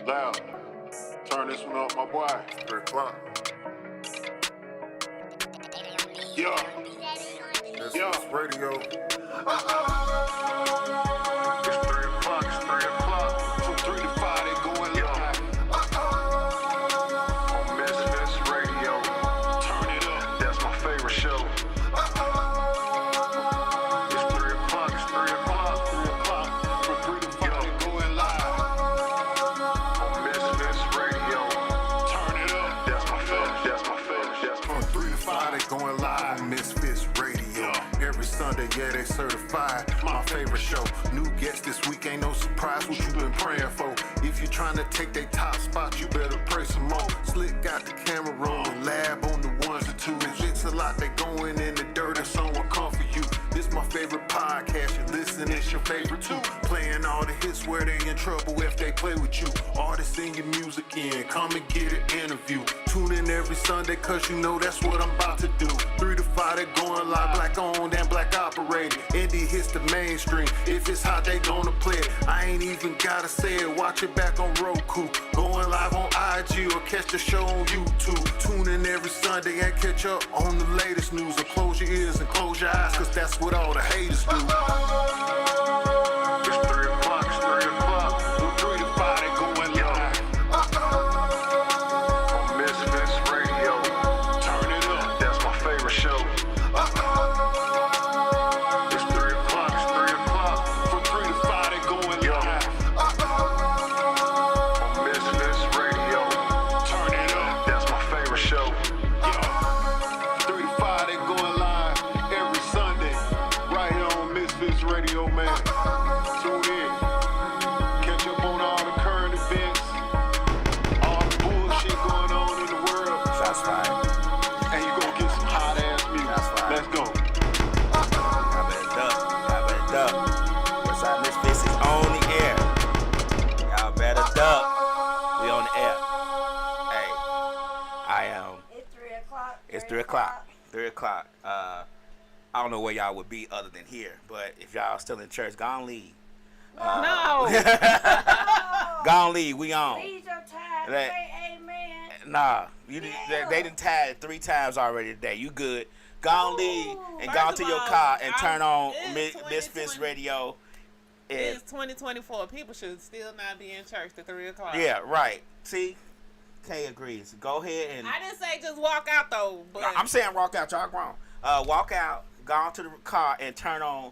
Loud. Turn this one up, my boy. 3 o'clock. Yeah. This radio. It's 3 o'clock, it's 3 o'clock. From 3 to 5, they going live. On MisFits Radio. Turn it up, that's my favorite show. It's 3 o'clock, it's 3 o'clock, 3 o'clock. From 3 to 5, they going live. On MisFits Radio. Turn it up, that's my favorite, that's my favorite, that's my From 3 to 5, they going live on MisFits Radio. Every Sunday, yeah, they certified. My favorite show. New guests this week, ain't no surprise what you been praying for. If you trying to take they top spot, you better pray some more. Slick got the camera rolling, lab on the ones and twos. It's a lot, they going in the dirt and someone come for you. This my favorite podcast, you listen, it's your favorite too. Playing all the hits where they in trouble if they play with you. Artists sing your music in, come and get an interview. Tune in every Sunday, cause you know that's what I'm about to do. 3 to 5, they going live, black owned and black operated. Indie hits the mainstream, if it's hot, they gonna play it. I ain't even gotta say it, watch it back on Roku. Going live on IG or catch the show on YouTube. Tune in every Sunday and catch up on the latest news. Or close your ears and close your eyes, cause that's what all the haters do. It's 3 o'clock, it's 3 o'clock. From 3 to 5, they going live. On MisFits Radio. Turn it up, that's my favorite show. It's 3 o'clock, it's 3 o'clock. From 3 to 5, they going live. On MisFits Radio. Turn it up, that's my favorite show. 3 to 5, they going live every Sunday. Right here on MisFits Radio, man. Tune in. Catch up on all the current events. All the bullshit going on in the world. That's right. And you gonna get some hot ass music. That's right. Let's go. Y'all better duck. Y'all better duck. WestSide MisFits is on the air. Y'all better duck. We on the air. Hey, I am. It's 3 o'clock. It's 3 o'clock. 3 o'clock. I don't know where y'all would be other than here, but if y'all still in church, go on leave. No. Go on leave. We on. Leave your time. That- Say amen. Nah, you Yeah. they done tied 3 times already today. You good? Go on leave and First go of into your all, car and turn on it's MisFits 2020. Radio. And It's 2024. People should still not be in church at 3 o'clock. yeah, right. See, Kay agrees. Go ahead and. I didn't say just walk out though, but I'm saying walk out. Y'all grown. Walk out. Go into the car and turn on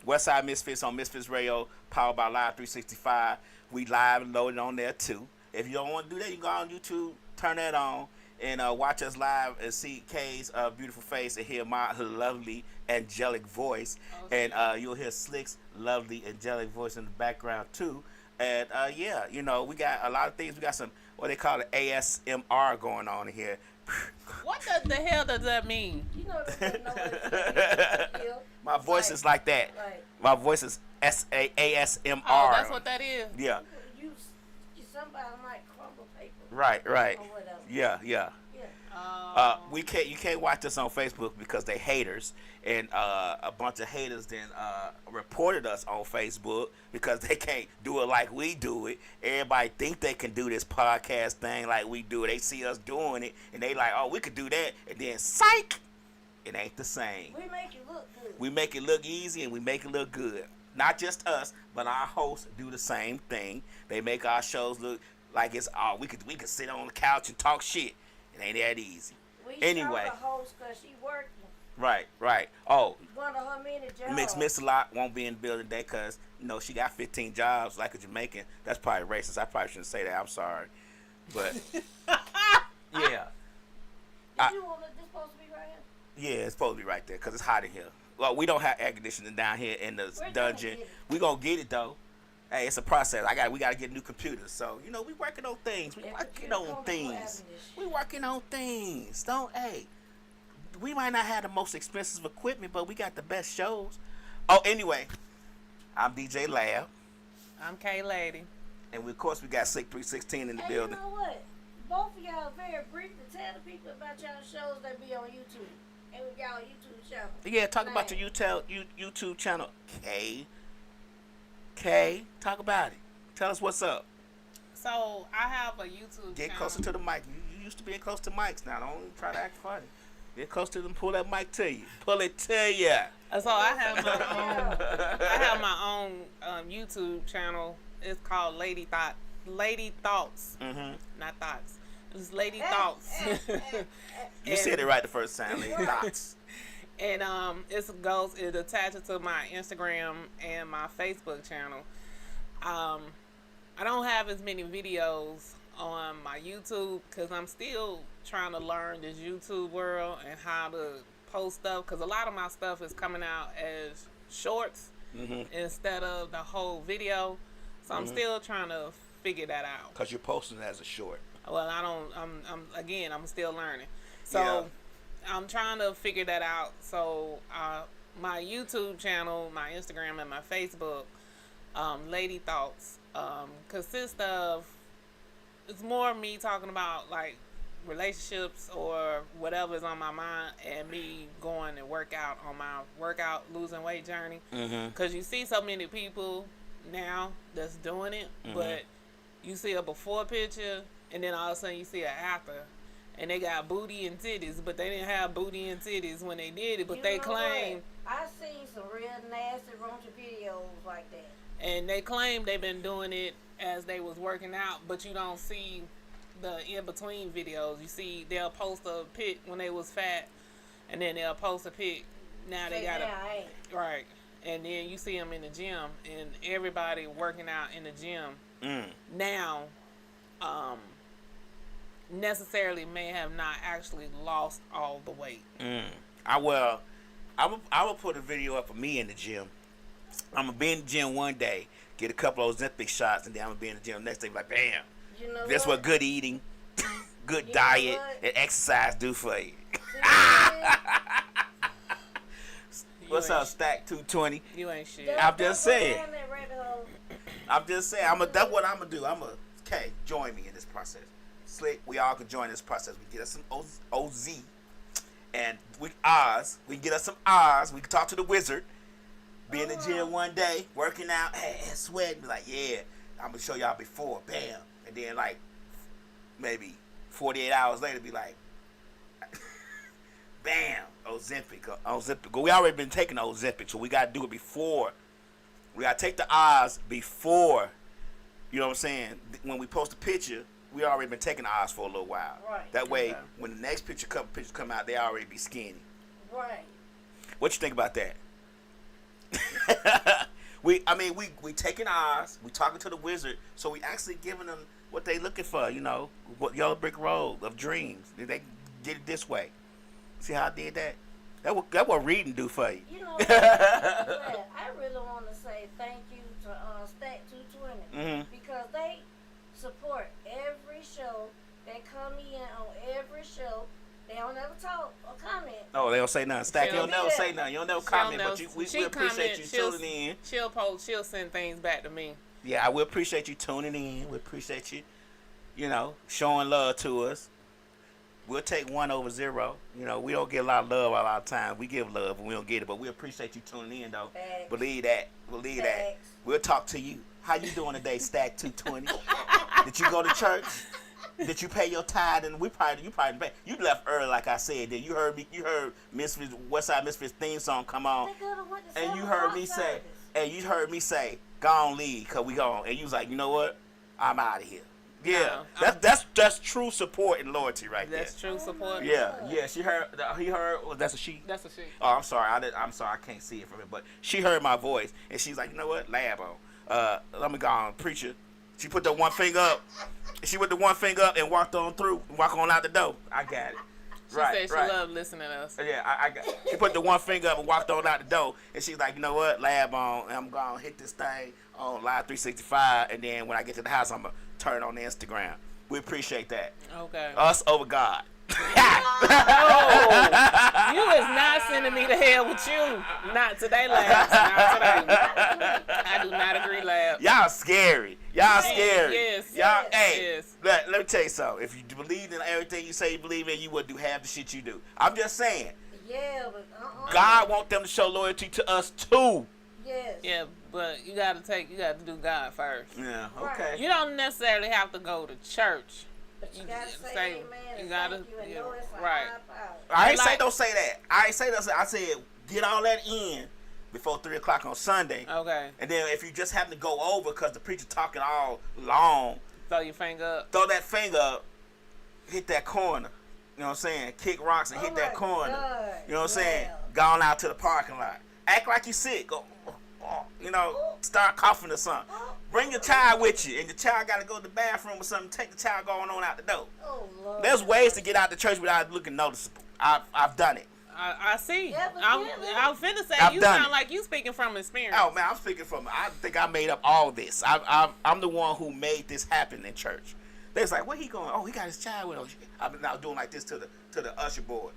WestSide MisFits on MisFits Radio, powered by Live 365. We live and loaded on there too. If you don't want to do that, you can go on YouTube, turn that on, and watch us live and see Kay's beautiful face and hear her lovely angelic voice. Okay. And you'll hear Slick's lovely angelic voice in the background too. And yeah, you know, we got a lot of things. We got some what they call the ASMR going on in here. what the hell does that mean? You know they know what it's My voice is like that. Like, My voice is ASMR. Oh, that's what that is. Yeah. you somebody might crumble paper. Right. Or whatever. Yeah. Yeah. You can't watch this on Facebook because they haters, and a bunch of haters then reported us on Facebook because they can't do it like we do it. Everybody think they can do this podcast thing like we do it. They see us doing it and they like, oh, we could do that, and then psych, it ain't the same. We make it look good. We make it look easy and we make it look good. Not just us, but our hosts do the same thing. They make our shows look like it's we could sit on the couch and talk shit. It ain't that easy. We Anyway. show the host because she working. Right. Oh, One of her many jobs. Miss Lot won't be in the building today because, you know, she got 15 jobs like a Jamaican. That's probably racist. I probably shouldn't say that. I'm sorry. But, yeah. Did you want this supposed to be right here? Yeah, it's supposed to be right there because it's hot in here. Well, we don't have air conditioning down here in the We're dungeon. gonna get it. We gonna get it, though. Hey, it's a process. We gotta get new computers. So, you know, we working on things. We If working computer on come with things. air conditioning. We working on things. We might not have the most expensive equipment, but we got the best shows. Oh, anyway, I'm DJLab, I'm KayLady. and of course we got Sick 316 in the And building. you know what? Both of y'all very brief to tell the people about y'all shows that be on YouTube. And we got our YouTube channel. Yeah, talk about your YouTube channel, Kay, talk about it. Tell us what's up. So I have a YouTube Get channel. closer to the mic. You used to being close to mics now. Don't try to act funny. Get close to them. Pull that mic to you. Pull it to you. So I have my own YouTube channel. It's called Lady Thoughts. Not Thoughts. It's Lady Thoughts. You said it right the first time. Lady Thoughts. And it attaches to my Instagram and my Facebook channel. I don't have as many videos on my YouTube because I'm still trying to learn this YouTube world and how to post stuff, because a lot of my stuff is coming out as shorts instead of the whole video. So I'm still trying to figure that out. Because you're posting it as a short. Well, I'm still learning. So I'm trying to figure that out. So my YouTube channel, my Instagram, and my Facebook, Lady Thoughts, consists of, it's more me talking about like relationships or whatever's on my mind, and me going and work out on my losing weight journey. Because you see so many people now that's doing it, but you see a before picture and then all of a sudden you see an after, and they got booty and titties, but they didn't have booty and titties when they did it, but they claim. I've seen some real nasty raunchy videos like that. And they claim they've been doing it as they was working out, but you don't see the in-between videos. You see they'll post a pic when they was fat, and then they'll post a pic now they got right, and then you see them in the gym, and everybody working out in the gym now necessarily may have not actually lost all the weight. I will put a video up of me in the gym. I'm gonna be in the gym one day, get a couple of Ozempic shots, and then I'm gonna be in the gym next day like, bam. You know That's what good eating, good diet, and exercise do for you. What's up, Stack 220? You ain't shit. I'm just saying. That's what I'm gonna do. Okay, join me in this process. Slick, we all can join this process. We get us some OZ, and we can get us some Oz. We can talk to the wizard. Be in the gym one day, working out, sweating, be like, yeah, I'm gonna show y'all before, bam. And then like maybe 48 hours later, be like, bam, Ozempic. We already been taking the Ozempic, so we gotta do it before. We gotta take the Oz before. You know what I'm saying? When we post a picture, we already been taking the Oz for a little while. Right. That way, when the next couple pictures come out, they already be skinny. Right. What you think about that? we taking ours, we talking to the wizard, so we actually giving them what they looking for, what yellow brick road of dreams. They did it this way. See how I did that? That what reading do for you. You know what? I really want to say thank you to Stack 220 because they support every show. They come in on every show. They don't ever talk or comment. Oh, they don't say nothing. Stack, you don't never say nothing. You don't never comment, but we appreciate you tuning in. She'll send things back to me. Yeah, we appreciate you tuning in. We appreciate you, showing love to us. We'll take 1 over 0. We don't get a lot of love all our time. We give love and we don't get it, but we appreciate you tuning in, though. Thanks. Believe that. That. We'll talk to you. How you doing today, Stack 220? Did you go to church? Did you pay your tithe? And you probably pay. You left early, like I said. Then you heard Misfits WestSide MisFits theme song come on, and you heard me say, "Go on, leave, cause we gone." And you was like, "You know what? I'm out of here." Yeah, that's true support and loyalty right there. That's true support. Yeah. She heard. He heard. Well, that's a she. That's a she. Oh, I'm sorry. I'm sorry. I can't see it from it, but she heard my voice, and she's like, "You know what? Lab on. Let me go on, preacher." She put the one finger up. She put the one finger up and walked on through. Walk on out the door. I got it. She said she loved listening to us. Yeah, I got it. She put the one finger up and walked on out the door. And she's like, you know what? Lab on. And I'm going to hit this thing on Live 365. And then when I get to the house, I'm going to turn it on the Instagram. We appreciate that. Okay. Us over God. No, you is not sending me to hell with you. Not today, Lab. Not today. I do not agree, Lab. Y'all scary. Yes. Y'all, yes. Let me tell you something. If you believed in everything you say you believe in, you would do half the shit you do. I'm just saying. Yeah, but God want them to show loyalty to us too. Yes. Yeah, but you got to do God first. Yeah. Right. Okay. You don't necessarily have to go to church. But you gotta say amen and gotta- thank you and yeah, know it's a right. high power. I ain't say Like- don't say that. I ain't say that. I said get all that in before 3 o'clock on Sunday. Okay. And then if you just happen to go over because the preacher talking all long, Throw your finger up. throw that finger up, hit that corner. You know what I'm saying? Kick rocks and hit that my corner. God. You know what I'm saying? Wow. Gone out to the parking lot. Act like you sick. Go, you know, start coughing or something. Bring your child with you, and your child got to go to the bathroom or something. Take the child going on out the door. Oh, Lord. There's ways to get out the church without looking noticeable. I've done it. I see. Yeah, but I'm yeah, finna say I've you done sound it. like you speaking from experience. Oh man, I'm speaking from. I think I made up all this. I'm the one who made this happen in church. They was like, where he going? Oh, he got his child with him. I've been now doing like this to the usher board.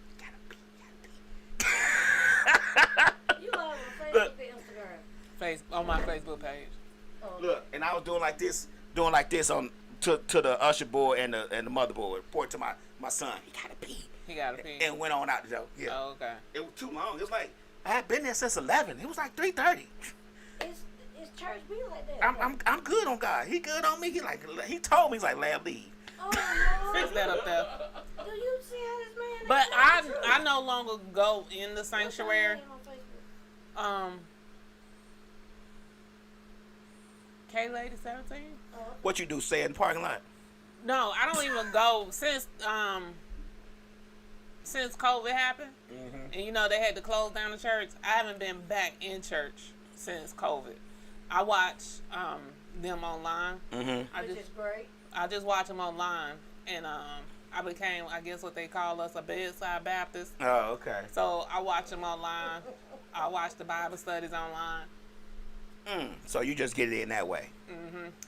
You are on Facebook Look. and Instagram. On my Facebook page. Oh, Look, and I was doing like this on to the usher board and the motherboard. Report to my son. He gotta pee. He got to pee. And went on out the door. Yeah. Oh, okay. It was too long. It was like I had been there since 11. It was like 3:30. It's church be like that. I'm good on God. He good on me. He told me he's like Lab leave. Oh, Lord. Fix that up there. Do you see how this man But is? I no longer go in the What's your sanctuary. name on Facebook? KayLady 17. What you do? Stay in the parking lot. No, I don't even go since COVID happened, and you know they had to close down the church. I haven't been back in church since COVID. I watch them online. Mm-hmm. Which is great. I just watch them online, and I became, I guess, what they call us, a bedside Baptist. Oh, okay. So I watch them online. I watch the Bible studies online. So you just get it in that way.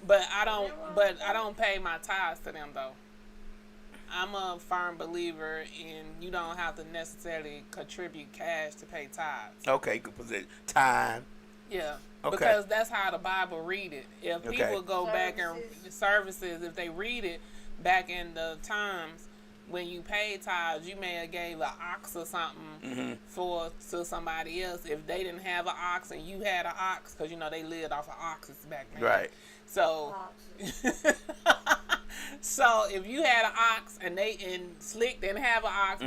But I don't pay my tithes to them though. I'm a firm believer in you don't have to necessarily contribute cash to pay tithes. Okay, good position. Time. Yeah. Okay. Because that's how the Bible read it. If Okay. people go back and services, if they read it back in the times when you paid tithes, you may have gave an ox or something to somebody else. If they didn't have an ox and you had an ox, because you know they lived off of oxes back then. Right. So, so if you had an ox and Slick didn't have an ox,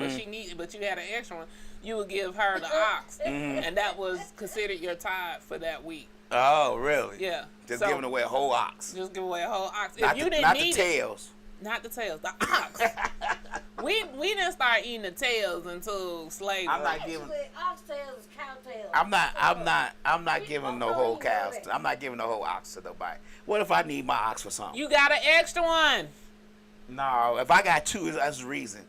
but you had an extra one, you would give her the ox, and that was considered your tithe for that week. Oh, really? Yeah. Just So, giving away a whole ox. Just give away a whole ox. Not If you the, didn't not need the it, tails. not the tails, the ox. we didn't start eating the tails until slavery. I'm not giving. Actually, oxtails is cowtails. I'm not giving no whole cows. I'm not giving no whole ox to nobody. What if I need my ox for something? You got an extra one. No, if I got two, that's the reason.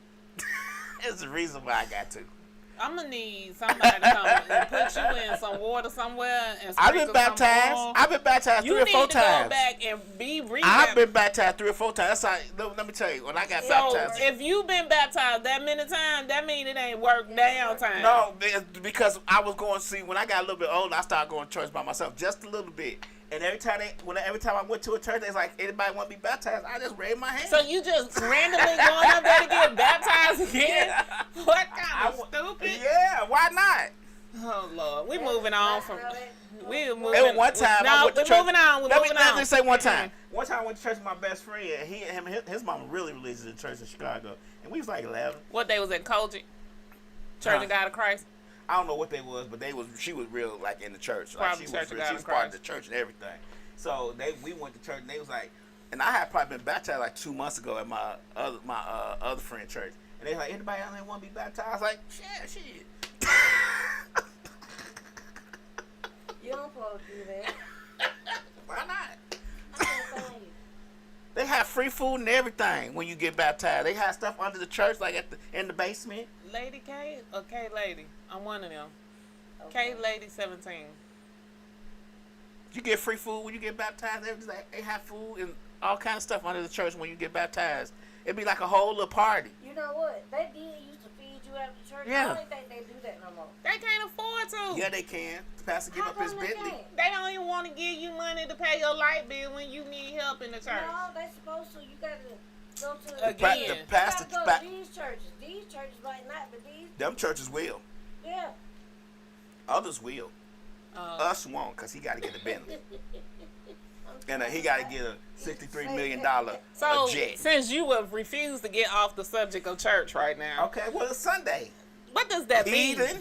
It's the reason why I got two. I'm gonna need somebody to come and put you in some water somewhere and I've been sprinkle some baptized. oil. I've been baptized You 3 or 4 need to go times. back and be I've rebaptized. been baptized 3 or 4 times. That's how. Let me tell you, when I got So baptized. if you've been baptized that many times, that means it ain't work down time. No, because I was going to see when I got a little bit older, I started going to church by myself just a little bit. And every time I went to a church, they was like, anybody want to be baptized? I just raised my hand. So you just randomly going up there to get baptized again? Yeah. What kind of stupid? Yeah, why not? Oh Lord, we moving on from. We moving. It was one time I No, went to we're church. moving on. We're moving on. Let me say one time. One time I went to church with my best friend, and his mama really religious in church in Chicago, and we was like 11. What they was at Kojic? Church of God of Christ. I don't know what they was, but she was real like in the church. Like Probably she Church was of real, God she was of part of Christ. the church and everything. So we went to church, and they was like, and I had probably been baptized like 2 months ago at my other friend church, and they was like, anybody else want to be baptized? I was like, shit. You don't supposed to do that. Why not? I can't find you. They have free food and everything when you get baptized. They have stuff under the church, like in the basement. Lady K or KayLady? I'm one of them. Okay. KayLady 17. You get free food when you get baptized. They have food and all kind of stuff under the church when you get baptized. It'd be like a whole little party. You know what? They did used to feed you after church. Yeah. I don't think they do that no more. They can't afford to. Yeah, they can. The pastor give How up his come they Bentley. can't? They don't even want to give you money to pay your light bill when you need help in the church. No, they supposed to. You gotta go to Again. The You pastor, gotta go to these churches. These churches might not, but these, them churches will. yeah. Others will. Us won't, because he got to get a Bentley. And he got to get a $63 million So, jet. since you have refused to get off the subject of church right now, Okay, well, it's Sunday. what does that mean? Heathen.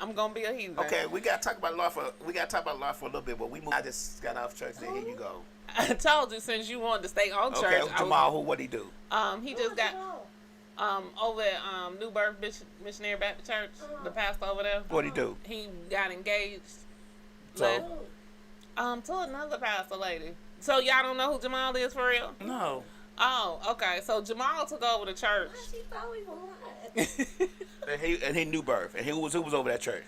I'm gonna be a heathen. Okay, we got to talk about law for a little bit, but I just got off church, and here you go. I told you since you wanted to stay on Okay, church. Jamal, what'd he do? He just got over at New Birth Missionary Baptist Church. The pastor over there. What'd he do? He got engaged. So? To another pastor lady. So y'all don't know who Jamal is for real? No. Oh, okay. So Jamal took over the church. She thought we were lying. And he knew birth. And who was over that church?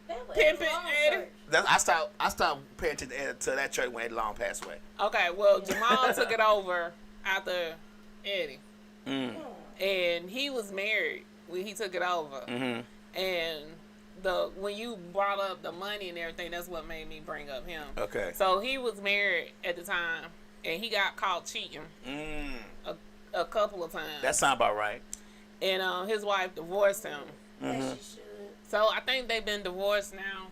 That was Pimpin' wrong Eddie. church. I stopped paying attention to that church when Eddie Long passed away. Okay, well Jamal took it over after Eddie. And he was married when he took it over. And when you brought up the money and everything, that's what made me bring up him. Okay. So he was married at the time, and he got caught cheating a couple of times. That sound about right. And his wife divorced him. Yes, she should. So I think they've been divorced now,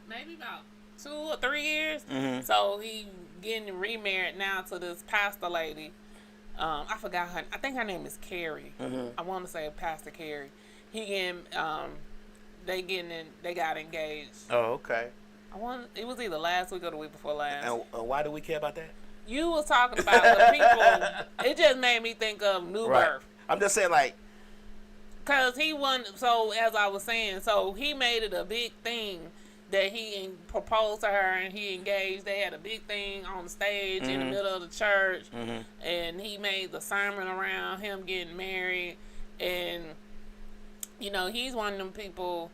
maybe about 2 or 3 years. So he getting remarried now to this pastor lady. I forgot her. I think her name is Carrie. I want to say Pastor Carrie. They got engaged. Oh, okay. It was either last week or the week before last. And why do we care about that? You was talking about the people. It just made me think of New Birth. I'm just saying, like, Cause he won. So as I was saying, so he made it a big thing that he proposed to her and he engaged. They had a big thing on the stage in the middle of the church, and he made the sermon around him getting married. And he's one of them people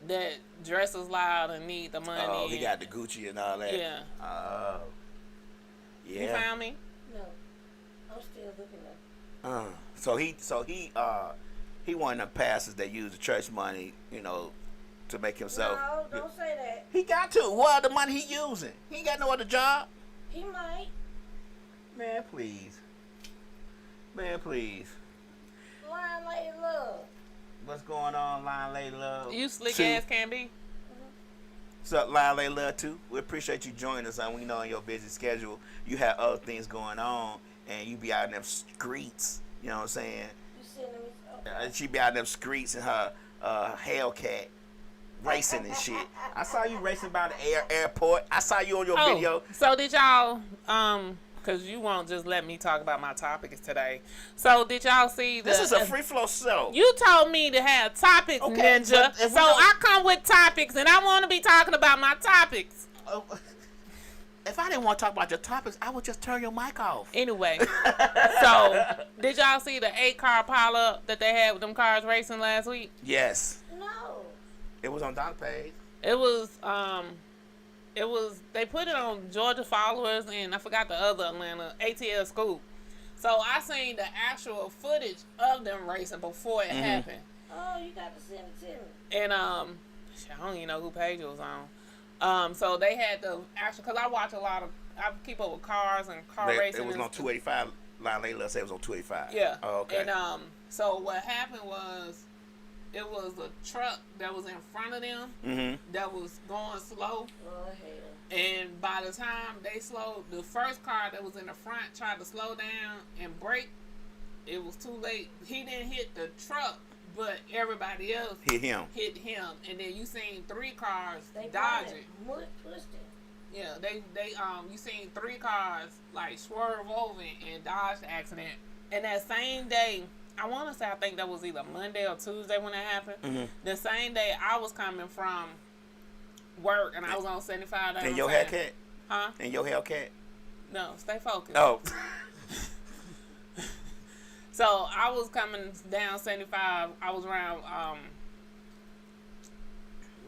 that dresses loud and need the money. oh, he got the Gucci and all that. Yeah. Oh. Yeah. You found me? No. I'm still looking at He one of them pastors that use the church money, to make himself. No, don't say that. He got to. What the money he using? He ain't got no other job. He might. Man, please. Man, please. Lying Lady Love. What's going on, Line Lady Love? You slick Two. ass can be. What's up, Line Lady Love, too? We appreciate you joining us. We know in your busy schedule, you have other things going on, and you be out in them streets, you know what I'm saying? You sending me? She be out in them streets in her Hellcat, racing and shit. I saw you racing by the airport. I saw you on your video. So did y'all, because you won't just let me talk about my topics today. So did y'all see This is a free flow show. You told me to have topics, Okay, Ninja. but if we So don't- I come with topics, and I want to be talking about my topics. If I didn't want to talk about your topics, I would just turn your mic off. Anyway, so did y'all see the 8-car pileup that they had with them cars racing last week? Yes. No. It was on Don's page. It was they put it on Georgia Followers and I forgot the other Atlanta ATL Scoop. So I seen the actual footage of them racing before it happened. Oh, you got to send it to me. And I don't even know who page it was on. So they had the actual, because I keep up with cars and car racing. It was and on 285. Line Layla said it was on 285. Yeah. Oh, okay. And so what happened was, it was a truck that was in front of them that was going slow. Oh, hell. And by the time they slowed, the first car that was in the front tried to slow down and brake. It was too late. He didn't hit the truck, but everybody else Hit him. And then you seen 3 cars They dodge got it. twisted. Yeah, you seen 3 cars like swerve over and dodge the accident. And that same day, I want to say, I think that was either Monday or Tuesday when it happened. The same day I was coming from work and I was on 75 down. In your Hellcat? Huh? In your Hellcat? No, stay focused. Oh. So I was coming down 75. I was around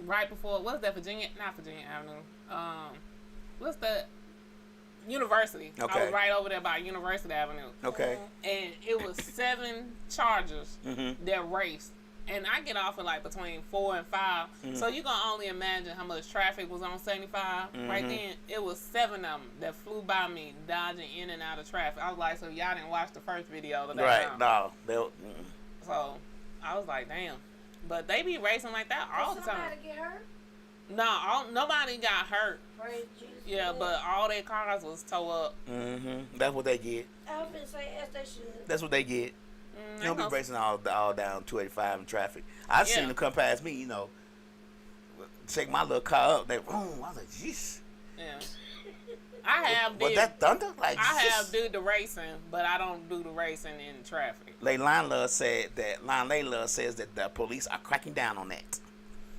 right before, what's that, not Virginia Avenue. What's that? University. Okay. I was right over there by University Avenue. Okay. And it was 7 Chargers that raced. And I get off at like between 4 and 5. So you can only imagine how much traffic was on 75. Right then, it was 7 of them that flew by me, dodging in and out of traffic. I was like, so y'all didn't watch the first video today? Right. No. So I was like, damn. But they be racing like that all the time. Somebody get hurt? No, nobody got hurt. Praise Jesus. Yeah, but all their cars was towed up. That's what they get. I was gonna say, as they should. That's what they get. You don't be know. racing all down 285 in traffic. I seen them come past me, shake my little car up. They, boom. I was like, jeez. Yeah. I have Was that thunder? Like, I have did the racing, but I don't do the racing in traffic. Line says that the police are cracking down on that,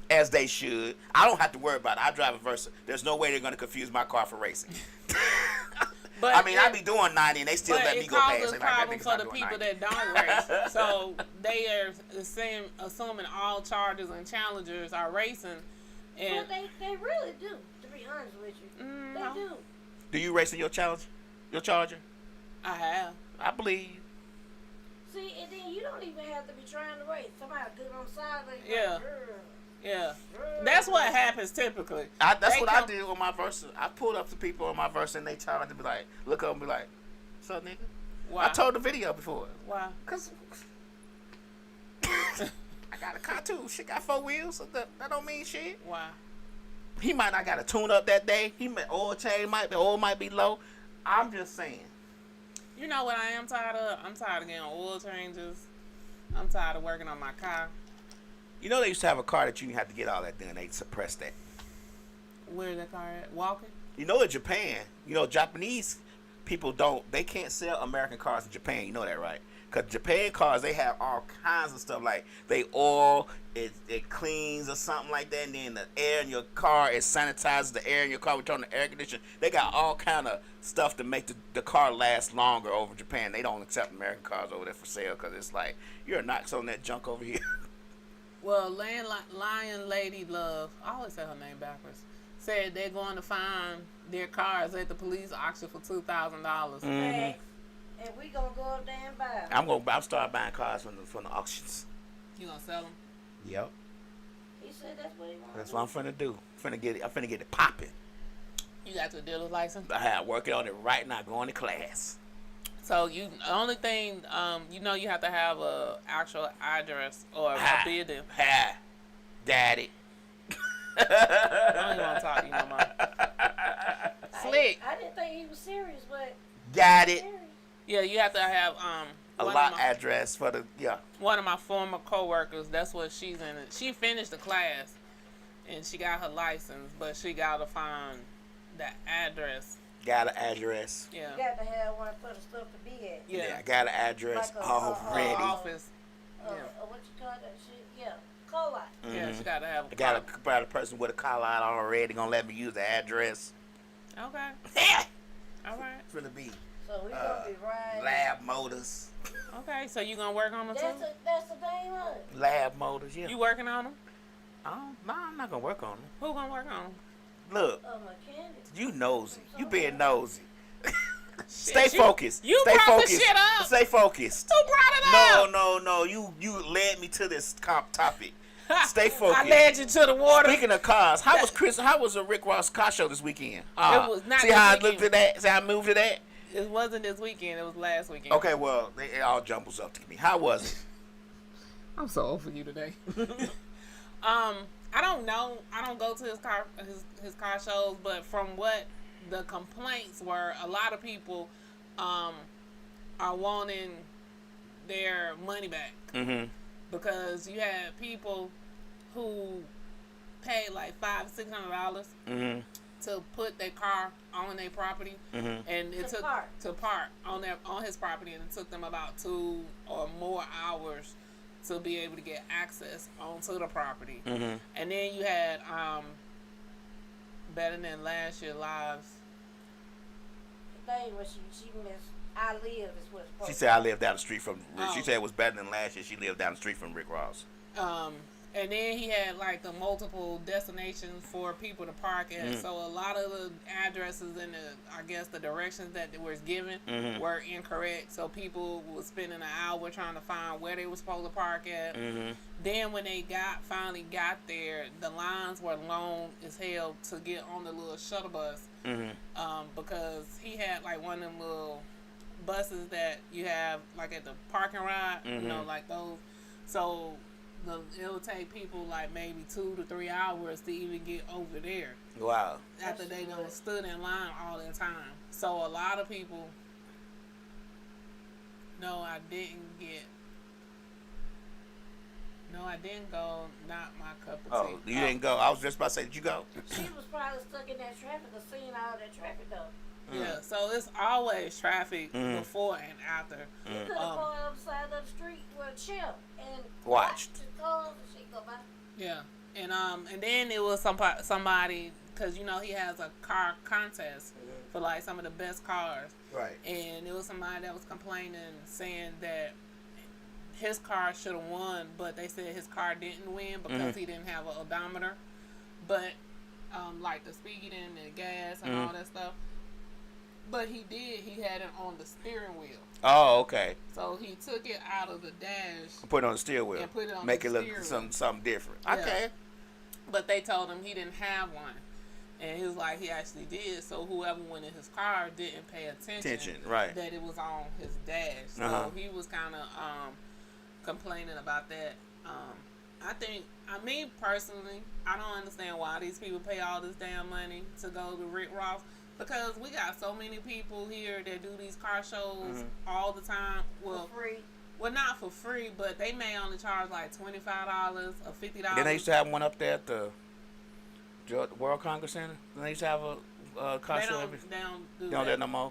as they should. I don't have to worry about it. I drive a Versa. There's no way they're going to confuse my car for racing. But I mean, I be doing 90 and they still let me go past. It causes problems for the people that don't race. So they are assuming all chargers and challengers are racing. And Well, they really do, to be honest with you. no. They do. Do you race in your Charger? I have. I believe. See, and then you don't even have to be trying to race. Somebody good on the side of you. Yeah. Like, Yeah. That's what happens typically. That's They what I come- did on my Versa. I pulled up to people on my Versa and they tried to be like, look up and be like, what's up, nigga? Why? I told the video before. Why? Because I got a car too. Shit got 4 wheels. So that don't mean shit. Why? He might not got a tune up that day. Oil might be low. I'm just saying. You know what I am tired of? I'm tired of getting oil changes. I'm tired of working on my car. You know they used to have a car that you didn't have to get all that done. They suppressed that. Where's that car at? Walking? You know in Japan, Japanese people they can't sell American cars in Japan. You know that, right? Because Japan cars, they have all kinds of stuff. Like they oil, it cleans or something like that. And then the air in your car, it sanitizes the air in your car. We turn the air conditioner. They got all kind of stuff to make the car last longer over Japan. They don't accept American cars over there for sale because it's like, you're not selling that junk over here. Well, Lion Lady Love, I always say her name backwards, said they're going to find their cars at the police auction for $2,000. Facts. And we gonna go up there and buy 'em. I'm start buying cars from the auctions. You gonna sell them? Yep. He said that's what he wanted. That's what I'm finna do. I'm finna get it popping. You got your dealer's license? I have working on it right now, going to class. So the only thing, you have to have a actual address or a building. Hi, daddy. I don't even want to talk to you no more. Slick. I didn't think he was serious, but Got it. serious. Yeah, you have to have A lot address for the one of my former coworkers. That's what she's in. She finished the class, and she got her license, but she got to find the address. Got an address. Yeah. You got to have one for the stuff to be at. Yeah. I got an address Like a- already. Office. What you call that shit? Yeah, co-op. Yeah, she got to have. I got a person with a call out already gonna let me use the address. Okay. All right. It's gonna be So we gonna be riding. Lab Motors. Okay. So you gonna work on them too? That's the name of it. Lab Motors, yeah. You working on them? No, I'm not gonna work on them. Who gonna work on them? Look, A mechanic. you nosy. You being nosy. Stay focused. You Stay brought focused. the shit up. Stay focused. Who brought it up? No. You led me to this topic. Stay focused. I led you to the water. Speaking of cars, how was the Rick Ross car show this weekend? It was not See this how I weekend. looked at that? See how I moved to that? It wasn't this weekend. It was last weekend. Okay, well, it all jumbles up to me. How was it? I'm so old for you today. I don't know. I don't go to his car shows, but from what the complaints were, a lot of people are wanting their money back. Mm-hmm. Because you had people who paid like $500-$600 Mm-hmm. to put their car on their property, Mm-hmm. and it took park. to park on his property, and it took them about 2 or more hours to be able to get access onto the property. Mm-hmm. And then you had Better Than Last Year Lives. The thing was she missed. I live is what's supposed She said I lived down the street from. Oh. She said it was better than last year. She lived down the street from Rick Ross. And then he had like the multiple destinations for people to park at. So a lot of the addresses and the directions that was given were incorrect. So people was spending an hour trying to find where they were supposed to park at. Then when they finally got there, the lines were long as hell to get on the little shuttle bus. Because he had like one of them little buses that you have like at the parking lot, like those. So It will take people like maybe 2 to 3 hours to even get over there. Wow. After they done stood in line all that time. So a lot of people. No, I didn't go. Not my cup of tea. Oh, you didn't go. I was just about to say, did you go? She was probably stuck in that traffic or seeing all that traffic though. Yeah, so it's always traffic before and after. You could have gone up the side of the street with a chill and Watched. the cars and shit go by. Yeah, and then it was somebody, because you know he has a car contest for like some of the best cars. Right. And it was somebody that was complaining, saying that his car should have won, but they said his car didn't win because he didn't have an odometer. But like the speed and the gas and all that stuff. But he did. He had it on the steering wheel. Oh, okay. So he took it out of the dash. Put it on the steering wheel. And put it on Make the it look steering wheel. something different. Yeah. Okay. But they told him he didn't have one. And he was like, he actually did. So whoever went in his car didn't pay attention. Right. That it was on his dash. So he was kind of complaining about that. I mean, personally, I don't understand why these people pay all this damn money to go to Rick Ross. Because we got so many people here that do these car shows all the time. Well, For free. Well, not for free, but they may only charge like $25 or $50. Then they used to have one up there at the World Congress Center. Then they used to have a car show. They don't do They don't do that that no more.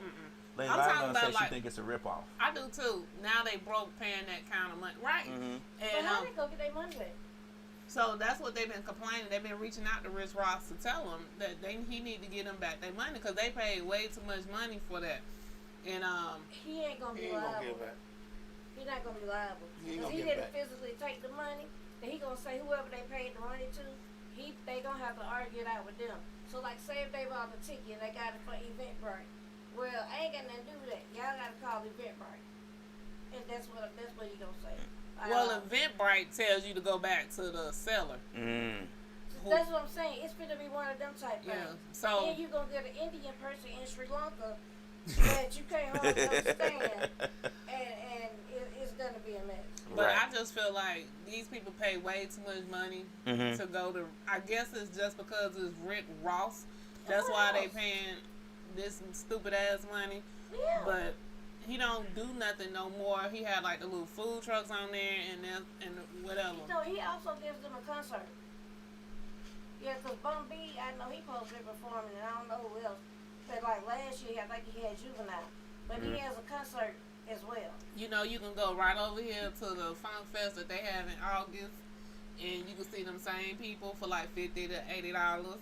I'm talking about like, she think it's a ripoff. I do too. Now they broke paying that kind of money, right? And But how they go get their money back? so that's what they've been complaining. They've been reaching out to Rich Ross to tell him that he need to get them back their money because they paid way too much money for that. And He ain't gonna be liable. He's not gonna be liable. Because he didn't physically take the money. Then he gonna say whoever they paid the money to, they gonna have to argue it out with them. So like say if they bought the ticket and they got it for Eventbrite. Well, I ain't got nothing to do with that. Y'all gotta call Eventbrite. And that's what you gonna say. Well, Eventbrite tells you to go back to the seller. That's what I'm saying. It's gonna be one of them type things. Yeah. So and you gonna get an Indian person in Sri Lanka that you can't hardly understand, and it's gonna be a mess. But Right. I just feel like these people pay way too much money to go to. I guess it's just because it's Rick Ross. That's why they paying this stupid ass money. Yeah. But he don't do nothing no more. He had like the little food trucks on there and whatever. You know, he also gives them a concert. Yeah, because Bun B, I know he supposed to be performing, and I don't know who else. But like last year, I think he had Juvenile. But he has a concert as well. You know, you can go right over here to the Funk Fest that they have in August, and you can see them same people for like $50 to $80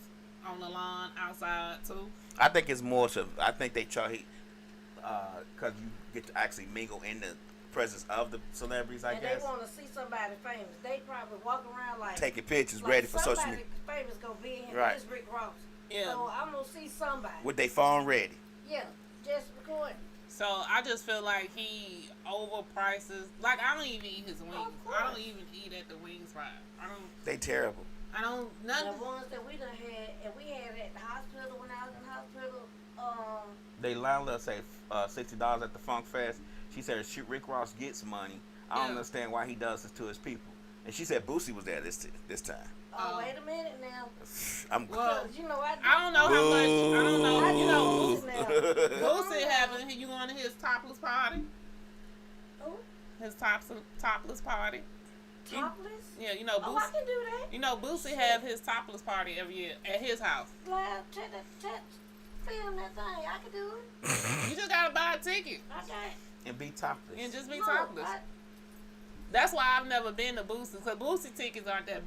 on the lawn outside too. I think it's more to. I think they charge because you get to actually mingle in the presence of the celebrities. I and guess. they want to see somebody famous. They probably walk around like Taking pictures, like ready for social media. Somebody famous gonna be in here. Right. It's Rick Ross. Yeah. So I'm gonna see somebody. With their phone ready. Yeah, just recording. So I just feel like he overprices. Like I don't even eat his wings. I don't even eat at the wing spot. They terrible. Nothing. The ones that we done had, and we had it at the hospital when I was in the hospital. They allowed us to say $60 at the Funk Fest. She said Rick Ross gets money. I don't understand why he does this to his people. And she said Boosie was there this time. Wait a minute now. Well, You know, I don't know how much. I don't know. I You know, now. Boosie having you going to his topless party. Who? His topless party. Topless? Yeah, you know, Oh, Boosie. I can do that. You know, Boosie have his topless party every year at his house. Live, film that thing. I can do it. You just gotta buy a ticket Okay. And be topless. and just be No, topless. That's why I've never been to Boosie. Cause Boosie tickets aren't that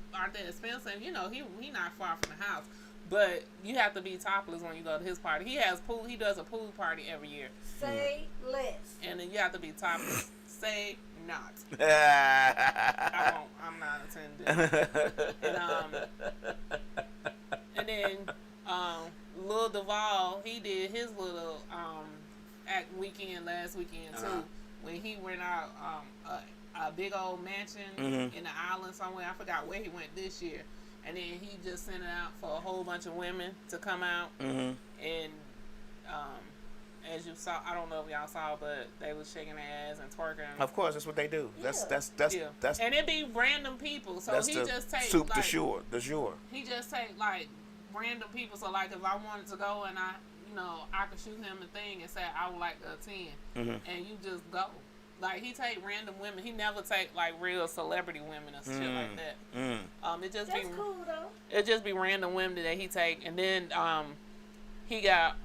expensive. You know, he not far from the house, but you have to be topless when you go to his party. He has pool. He does a pool party every year, Say less. and then you have to be topless. Say not. I won't. I'm not attending. And then Lil Duval, he did his little act weekend last weekend too, when he went out a big old mansion in the island somewhere. I forgot where he went this year, and then he just sent it out for a whole bunch of women to come out and as you saw, I don't know if y'all saw, but they was shaking their ass and twerking. Of course, that's what they do. That's and it be random people. So he just take soup like, de jour. He just take like random people. So like if I wanted to go and I could shoot him a thing and say I would like to attend, and you just go. Like he take random women. He never take like real celebrity women and shit like that. It just That's be cool though. it just be random women that he take, and then he got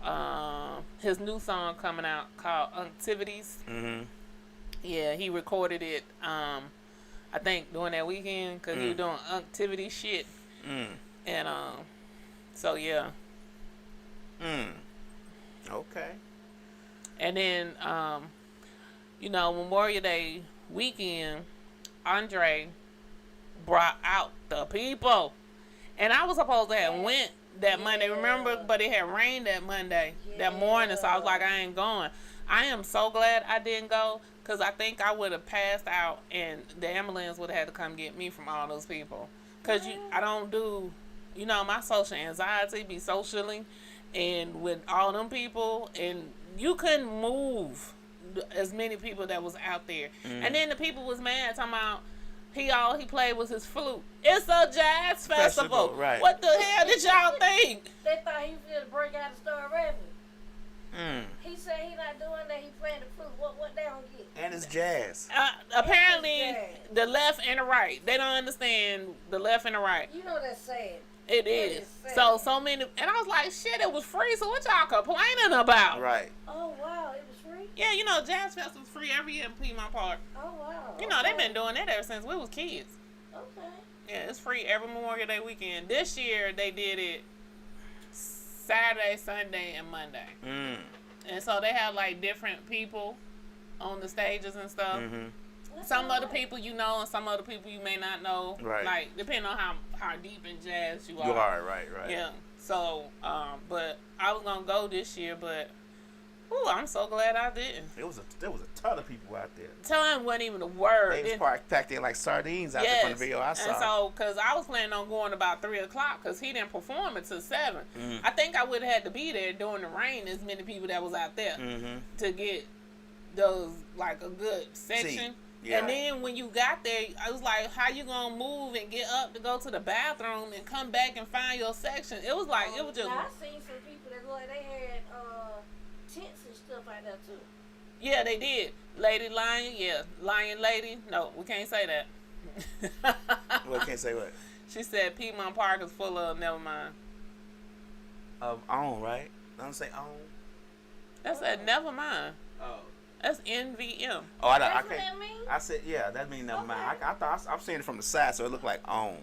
his new song coming out called Activities. Yeah, he recorded it. I think during that weekend because he was doing activity shit, and so yeah. Okay. And then Memorial Day weekend, Andre brought out the people. And I was supposed to have went that Monday, remember? But it had rained that Monday, that morning, so I was like, I ain't going. I am so glad I didn't go, because I think I would have passed out, and the ambulance would have had to come get me from all those people. Because I don't do, my social anxiety be socially, and with all them people, and you couldn't move as many people that was out there. And then the people was mad talking about all he played was his flute. It's a jazz festival. Right. What the hell did y'all think? They thought he was going to break out and start rapping. He said he not doing that. He playing the flute. What they don't get? And it's jazz. Apparently, the left and the right. They don't understand the left and the right. You know that's sad. It is. So many. And I was like, shit, it was free. So what y'all complaining about? Right. Oh, wow. It was free? Yeah, Jazz Festival's free every year in Piedmont Park. Oh, wow. They've been doing that ever since we was kids. Okay. Yeah, it's free every Memorial Day weekend. This year, they did it Saturday, Sunday, and Monday. And so they have, like, different people on the stages and stuff. Some other people you know, and some other people you may not know. Right. Like, depending on how deep in jazz you are. You are, right. Yeah. So, but I was going to go this year, but I'm so glad I didn't. There was a ton of people out there. Time wasn't even a word. They was packed in like sardines out there from the video I saw. And so, because I was planning on going about 3 o'clock, because he didn't perform until 7. I think I would have had to be there during the rain, as many people that was out there, to get those, like, a good section. Yeah. And then when you got there, I was like, how you gonna move and get up to go to the bathroom and come back and find your section? It was like, it was just... Now, I seen some people that look like they had tents and stuff out there too. Yeah, they did. Lady Lion, Lion Lady. No, we can't say that. Well, can't say what? She said Piedmont Park is full of, never mind. Of on, right? Don't say on. That said never mind. Oh. That's NVM. Oh, I That's can't. what that mean? I said, yeah, that means never mind. I thought I'm seeing it from the side, so it looked like on.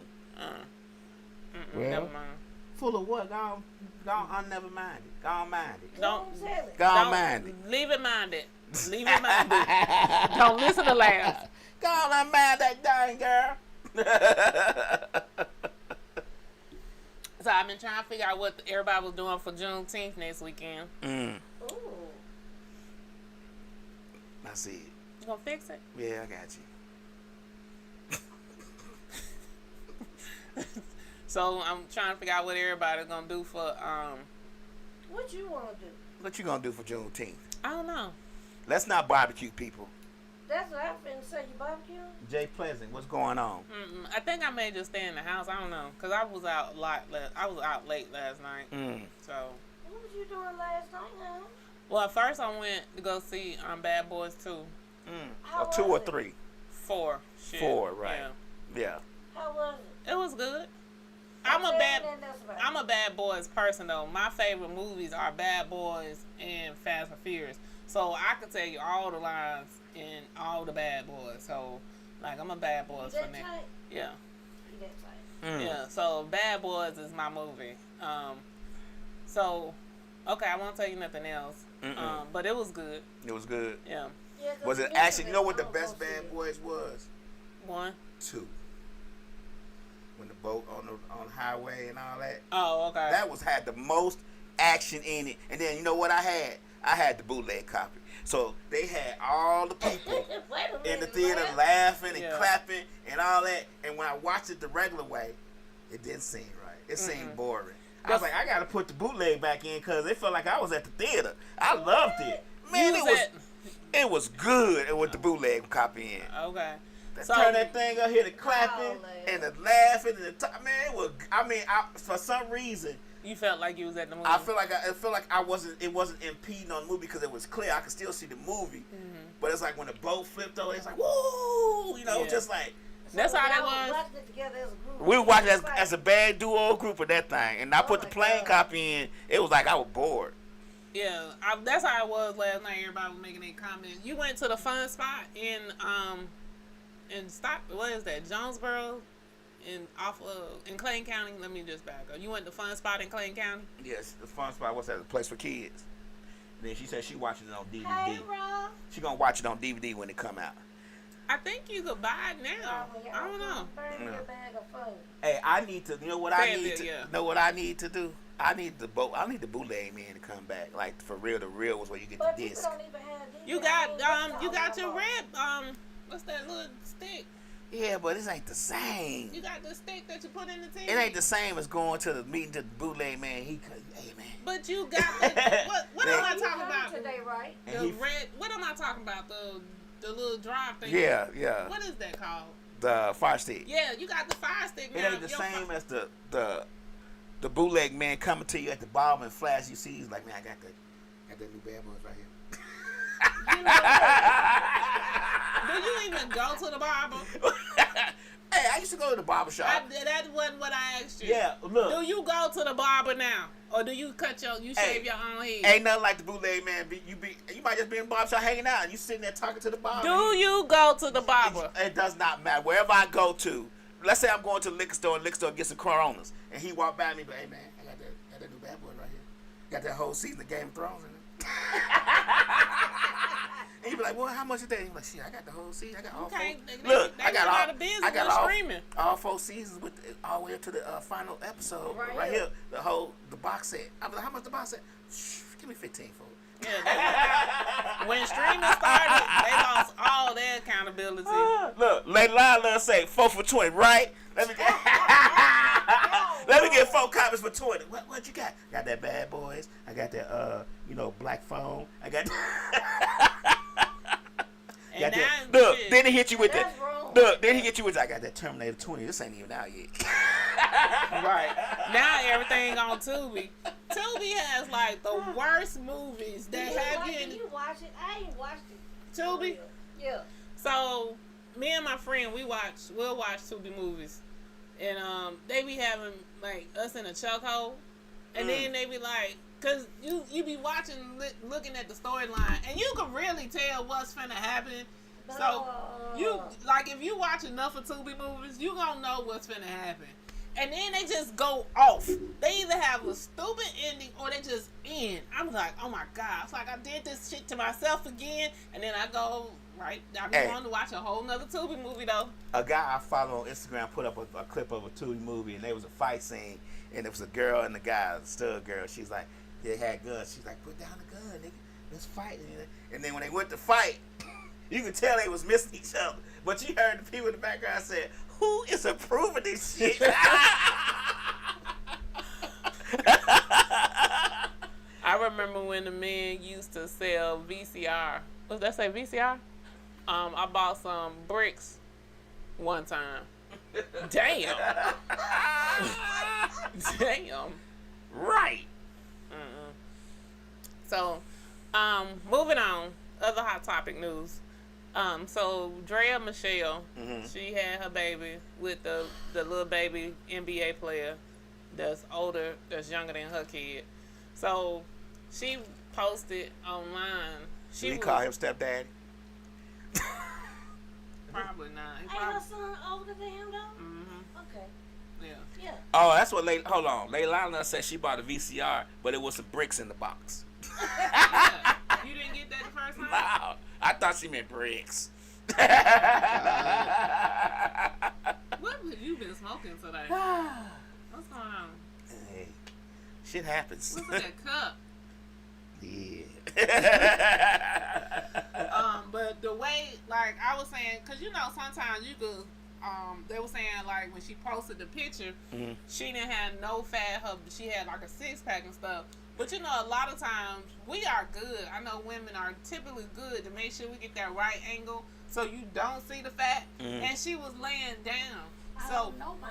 Well, never mind. Full of what? Gone, never mind it. Gone mind it. Don't Mind it. Leave it minded. Leave it minded. Don't listen to laughs. Gone unmind that dang girl. So I've been trying to figure out what everybody was doing for Juneteenth next weekend. Ooh. I see it. You gonna fix it? Yeah, I got you. So I'm trying to figure out what everybody's gonna do for What you want to do? What you gonna do for Juneteenth? I don't know. Let's not barbecue, people. That's what I'm finna say. You barbecue? Jay Pleasant, what's going on? I think I may just stay in the house. I don't know, cause I was out late last night. So. What was you doing last night, huh? Well, at first I went to go see Bad Boys 2. How 2 or was it? 3? 4. Shit. 4, right? Yeah. How was it? It was good. I'm a Bad Boys person though. My favorite movies are Bad Boys and Fast and Furious. So I could tell you all the lines in all the Bad Boys. So like I'm a Bad Boys fan. Yeah. You that tight? Yeah. So Bad Boys is my movie. So okay, I won't tell you nothing else. But it was good. It was good. Yeah. Was it actually? You know what the best Bad Boys was? 1, 2. When the boat on the highway and all that. Oh, okay. That had the most action in it. And then you know what I had? I had the bootleg copy. So they had all the people in the theater laughing and clapping and all that. And when I watched it the regular way, it didn't seem right. It seemed boring. I was like, I gotta put the bootleg back in because it felt like I was at the theater. I loved it. Man, it was good with the bootleg copy in. Okay. So, turn that thing up here, the clapping and the laughing and the man, it was. I mean, for some reason, you felt like you was at the movie. I feel like I wasn't. It wasn't impeding on the movie because it was clear. I could still see the movie, but it's like when the boat flipped over, it's like woo, just like. So that's how that was. We were watching as a bad duo group of that thing, and I put the plain copy in. It was like I was bored. Yeah, that's how it was last night. Everybody was making their comments. You went to the fun spot in what is that, Jonesboro, in Clayton County. Let me just back up. You went to the fun spot in Clayton County? Yes, the fun spot. What's that? A place for kids. And then she said she watching it on DVD. Hey, Rob. She gonna watch it on DVD when it come out. I think you could buy it now. I don't know. Burn your bag of fun. Hey, I need to. You know what I need to? Know what I need to do? I need the bootleg man to come back. Like for real, the real was where you get But the disc. Don't even have you got your red what's that little stick? Yeah, but this ain't the same. You got the stick that you put in the TV. It ain't the same as going to the meeting to the bootleg man. Hey man. But you got the what am I talking about today, right? The red. What am I talking about? The little drive thing. Yeah. What is that called? The Fire Stick. Yeah, you got the Fire Stick. It ain't the same as the bootleg man coming to you at the bottom and flash. You see, he's like, man, I got that new bad boys right here. Do you even go to the barber? Hey, I used to go to the barber shop. That wasn't what I asked you. Yeah, look. Do you go to the barber now, or do you shave your own head? Ain't nothing like the bootleg man. You might just be in the barber shop hanging out, and you sitting there talking to the barber. Do you go to the barber? It does not matter. Wherever I go to, let's say I'm going to the liquor store and get some Coronas, and he walked by me, but hey man, I got that new bad boy right here. Got that whole season of Game of Thrones in it. And he be like, well, how much is that? He be like, shit, I got the whole season. I got all four. Look, I got all 4 seasons with all the way up to the final episode right here. The box set. I was like, how much the box set? Give me 15 for it. Yeah, when streaming started, they lost all their accountability. Look, Lady Lila say 4 for 20, right? Let me get 4 copies for 20. What you got? Got that Bad Boys. I got that Black Phone. I got look, then he hit you with that. Look, then he hit you with I got that Terminator 20. This ain't even out yet. Right. Now everything on Tubi. Tubi has like the worst movies that have you in. You watch it? I ain't watched it. Tubi? Yeah. So me and my friend we'll watch Tubi movies. And they be having like us in a chokehold. And then they be like, cause you be watching, looking at the storyline, and you can really tell what's finna happen. So you like if you watch enough of Tubi movies, you gonna know what's finna happen. And then they just go off. They either have a stupid ending or they just end. I'm like, oh my god! It's like I did this shit to myself again, and then I go right. I be wanting to watch a whole nother Tubi movie though. A guy I follow on Instagram put up a clip of a Tubi movie, and there was a fight scene, and it was a girl and the guy, a stud girl. She's like, they had guns. She's like, put down the gun, nigga. Let's fight. And then when they went to fight, you could tell they was missing each other. But you heard the people in the background say, who is approving this shit? I remember when the men used to sell VCR. What did that say, VCR? I bought some bricks one time. Damn. Damn. Right. So, moving on. Other hot topic news. So Drea Michelle, she had her baby with the little baby NBA player that's older, that's younger than her kid. So she posted online. She call him stepdaddy? Probably not. Ain't her son older than him though? Okay. Yeah. Oh, that's what hold on. Leilana said she bought a VCR, but it was some bricks in the box. Yeah. You didn't get that the first time? No, I thought she meant bricks. What have you been smoking today? What's going on? Hey, shit happens. What's in that cup? Yeah. But the way, like I was saying, because sometimes you could they were saying like when she posted the picture, she didn't have no fat. She had like a 6-pack and stuff. But you know, a lot of times we are good. I know women are typically good to make sure we get that right angle so you don't see the fat. And she was laying down. I So don't know mine.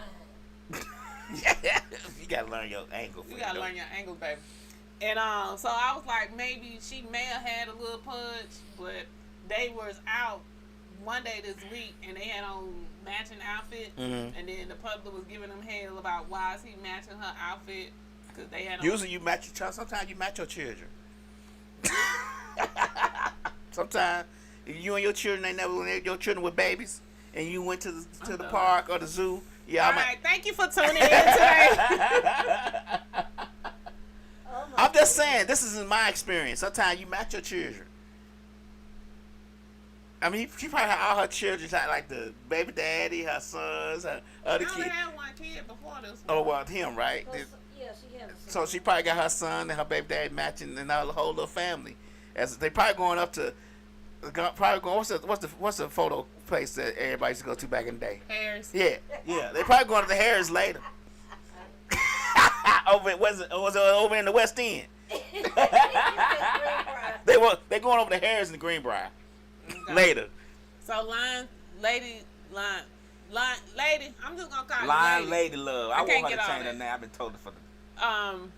You gotta learn your angle. you gotta learn your angle, baby. And so I was like, maybe she may have had a little punch, but they was out one day this week and they had on matching outfits, and then the public was giving them hell about why is he matching her outfit because they had on. Usually you match your child. Sometimes you match your children. Sometimes you and your children ain't never your children were babies, and you went to the park or the zoo. Yeah, all right, thank you for tuning in today. I'm just saying, this is in my experience. Sometimes you match your children. I mean, she probably had all her children, like the baby daddy, her sons, her other I only kids. had one kid before this one. Oh, well, him, right? Yeah, she had a So she probably got her son and her baby daddy matching, and her whole little family. As they probably going up to, what's the photo place that everybody used to go to back in the day? Harris. Yeah. They probably going to the Harris later. Was it over in the West End? They going over to Harris and the Greenbrier later. So lady, I'm just gonna call Line her Lady Love. I can't want her get to all change her that. name. I've been told it for the.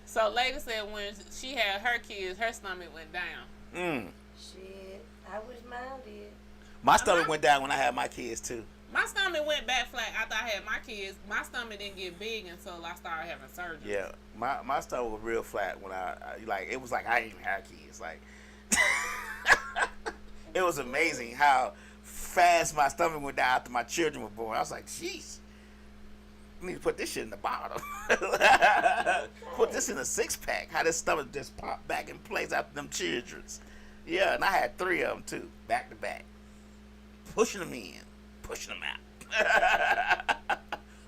So lady said when she had her kids, her stomach went down. Shit, I wish mine did. My stomach went down when I had my kids too. My stomach went back flat after I had my kids. My stomach didn't get big until I started having surgery. Yeah, my stomach was real flat when I like it was like I didn't even have kids. Like it was amazing how fast my stomach went down after my children were born. I was like, jeez, I need to put this shit in the bottom. Put this in a 6-pack. How this stomach just popped back in place after them children's. Yeah, and I had 3 of them too, back to back, pushing them in. Pushing them out.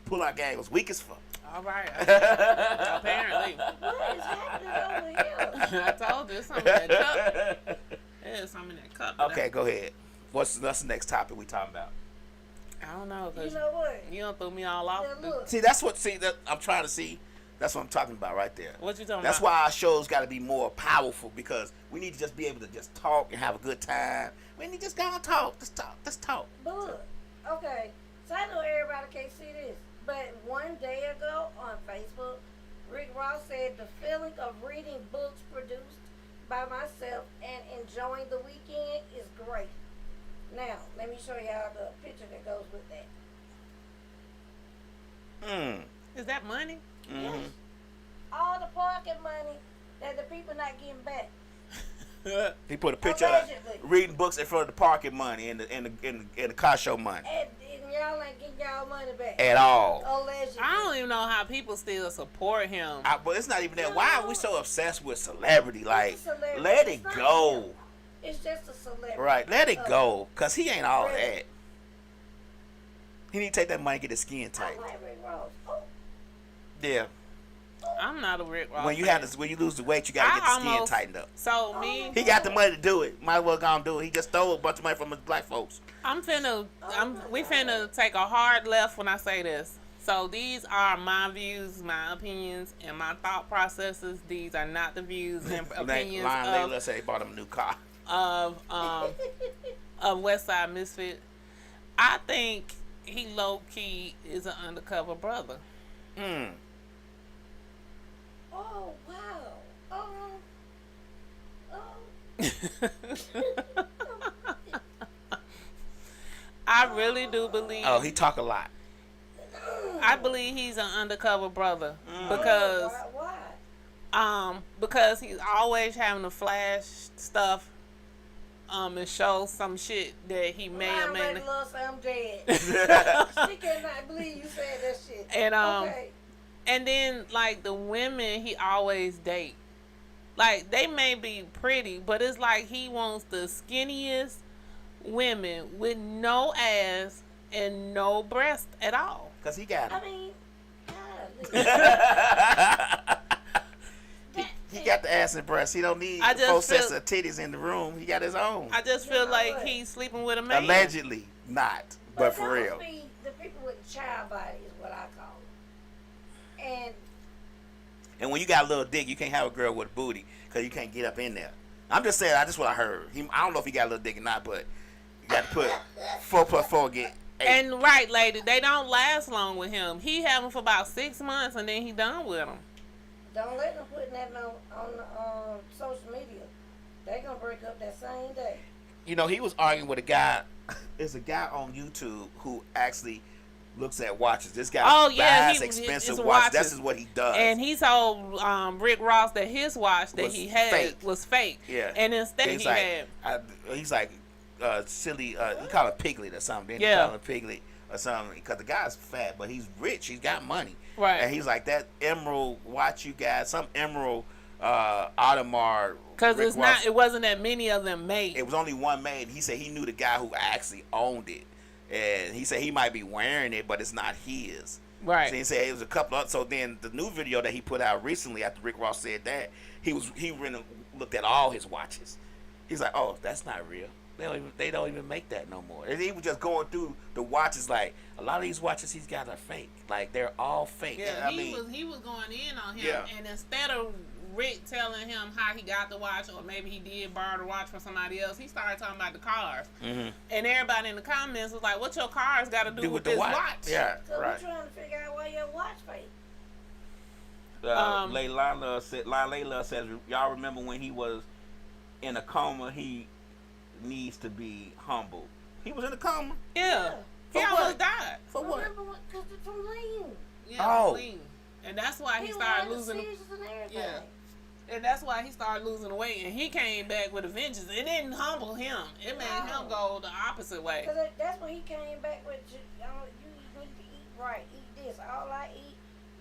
Pull out gang was weak as fuck. All right. Apparently. What is happening over here? I told you, something in that cup. There's something in that cup. Okay, go ahead. What's the next topic we talking about? I don't know. You 'Cause know what? you don't throw me all off. Yeah, look. See, that I'm trying to see. That's what I'm talking about right there. What you talking That's about? why our shows got to be more powerful because we need to just be able to just talk and have a good time. We need to just go and talk. Just talk. Just talk. But look, okay, so I know everybody can't see this, but one day ago on Facebook, Rick Ross said the feeling of reading books produced by myself and enjoying the weekend is great. Now, let me show y'all the picture that goes with that. Is that money? Yes. All the parking money that the people not getting back. He put a picture of Allegedly. reading books in front of the parking money and the car show money And y'all ain't getting y'all money back. at all. Allegedly. I don't even know how people still support him. But it's not even that. Why are we so obsessed with celebrity? Like, celebrity. let it It's not go. him. It's just a celebrity. Right, let it go. Because he ain't all Really? that. He need to take that money and get his skin I tight. like Rick Ross. Oh, Yeah. I'm not a Rick Ross When you fan. when you lose the weight, you got to get the skin almost- tightened up. So me, He got the money to do it. Might as well go and do it. He just stole a bunch of money from his black folks. we finna take a hard left when I say this. So these are my views, my opinions, and my thought processes. These are not the views and opinions Line Layla say he bought him a new car. of WestSide MisFit. I think he low key is an undercover brother. oh wow. I really do believe. Oh, he talk a lot. I believe he's an undercover brother because Why? because he's always having to flash stuff and show some shit that he may or may Line not. Love say I'm dead. She cannot believe you said that shit. And okay. and then like the women he always date, like they may be pretty, but it's like he wants the skinniest women with no ass and no breast at all. Because he got I it. mean, He got the ass and breast. He don't need I just four sets feel- of titties in the room. He got his own. I just feel Yeah, like but- he's sleeping with a man. Allegedly not. But for real. the people with the child body is what I call it. And when you got a little dick, you can't have a girl with a booty because you can't get up in there. I'm just saying, that's what I heard. I don't know if he got a little dick or not, but you got to put 4 plus 4 get 8. And right, lady, they don't last long with him. He had them for about 6 months, and then he done with them. Don't let them put that on social media. They gonna break up that same day. You know, he was arguing with a guy. There's a guy on YouTube who actually looks at watches. This guy buys expensive watches. This is what he does. And he told Rick Ross that his watch that he had was fake. Yeah. And instead he's like silly. He called it Piglet or something. He called him Piglet or something because the guy's fat, but he's rich. He's got money. Right. And he's like, that emerald watch you got, some emerald Audemars. Because it wasn't that many of them made. It was only one made. He said he knew the guy who actually owned it. And he said he might be wearing it, but it's not his. Right. So he said it was a couple of. So then the new video that he put out recently after Rick Ross said that, he really looked at all his watches. He's like, oh, that's not real. They don't even make that no more. And he was just going through the watches like a lot of these watches he's got are fake. Like they're all fake. Yeah, he was going in on him, Yeah. and instead of Rick telling him how he got the watch, or maybe he did borrow the watch from somebody else, he started talking about the cars. Mm-hmm. And everybody in the comments was like, "What your cars got to do with this watch?" Yeah, So right. we're trying to figure out why your watch fake. Layla says, y'all remember when he was in a coma? He needs to be humble. He was in a coma. Yeah. He For almost what? died. For what? Remember what? Because it's from lean. Yeah, Oh. clean. And that's why he was started having losing. seizures and everything. Yeah. And that's why he started losing weight, and he came back with a vengeance. It didn't humble him. It made him go the opposite way. Because that's when he came back with, you need to eat right. Eat this. All I eat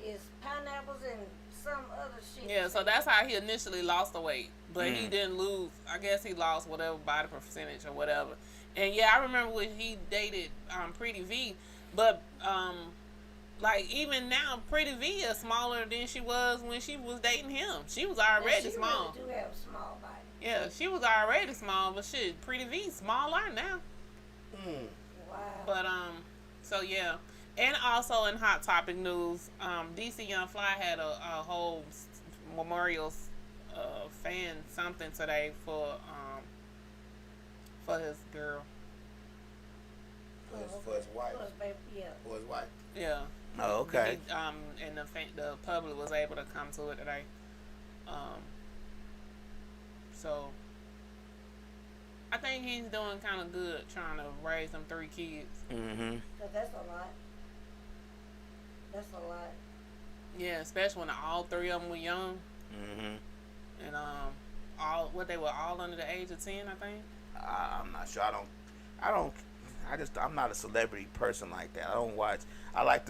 is pineapples and some other shit. Yeah, so that's how he initially lost the weight. But he didn't lose. I guess he lost whatever body percentage or whatever. And yeah, I remember when he dated Pretty V. But like even now, Pretty V is smaller than she was when she was dating him. She was already small. She really do have a small body. Yeah, she was already small, but shit, Pretty V smaller now. Wow. But so yeah, and also in Hot Topic news, DC Young Fly had a whole memorial fan something today for his girl. For his wife. For his baby, yeah. For his wife. Yeah. Oh, okay. And the public was able to come to it today. So I think he's doing kind of good trying to raise them 3 kids. Mm-hmm. Because that's a lot. That's a lot. Yeah, especially when all 3 of them were young. Mm-hmm. And they were all under the age of 10, I think. I'm not sure. I'm not a celebrity person like that. I don't watch.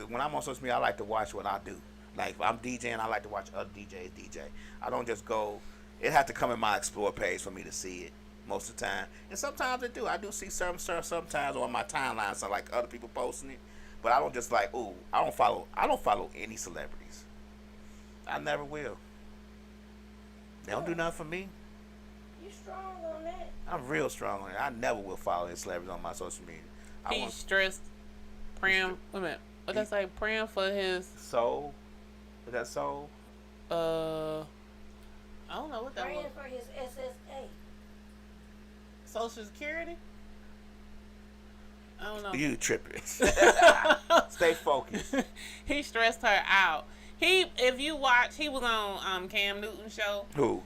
When I'm on social media, I like to watch what I do. Like if I'm DJing, I like to watch other DJs DJ. I don't just go. It has to come in my Explore page for me to see it most of the time. And sometimes I do. I do see some stuff sometimes on my timeline, so like other people posting it. But I don't just like, ooh, I don't follow any celebrities. I never will. They don't do nothing for me. You strong on that. I'm real strong on it. I never will follow any celebrities on my social media. He stressed praying. Wait a minute. What did I say? Praying for his soul. Is that soul? I don't know what that Praying was. for his SSA. Social Security? I don't know. You tripping. Stay focused. He stressed her out. If you watch, he was on Cam Newton's show. Who?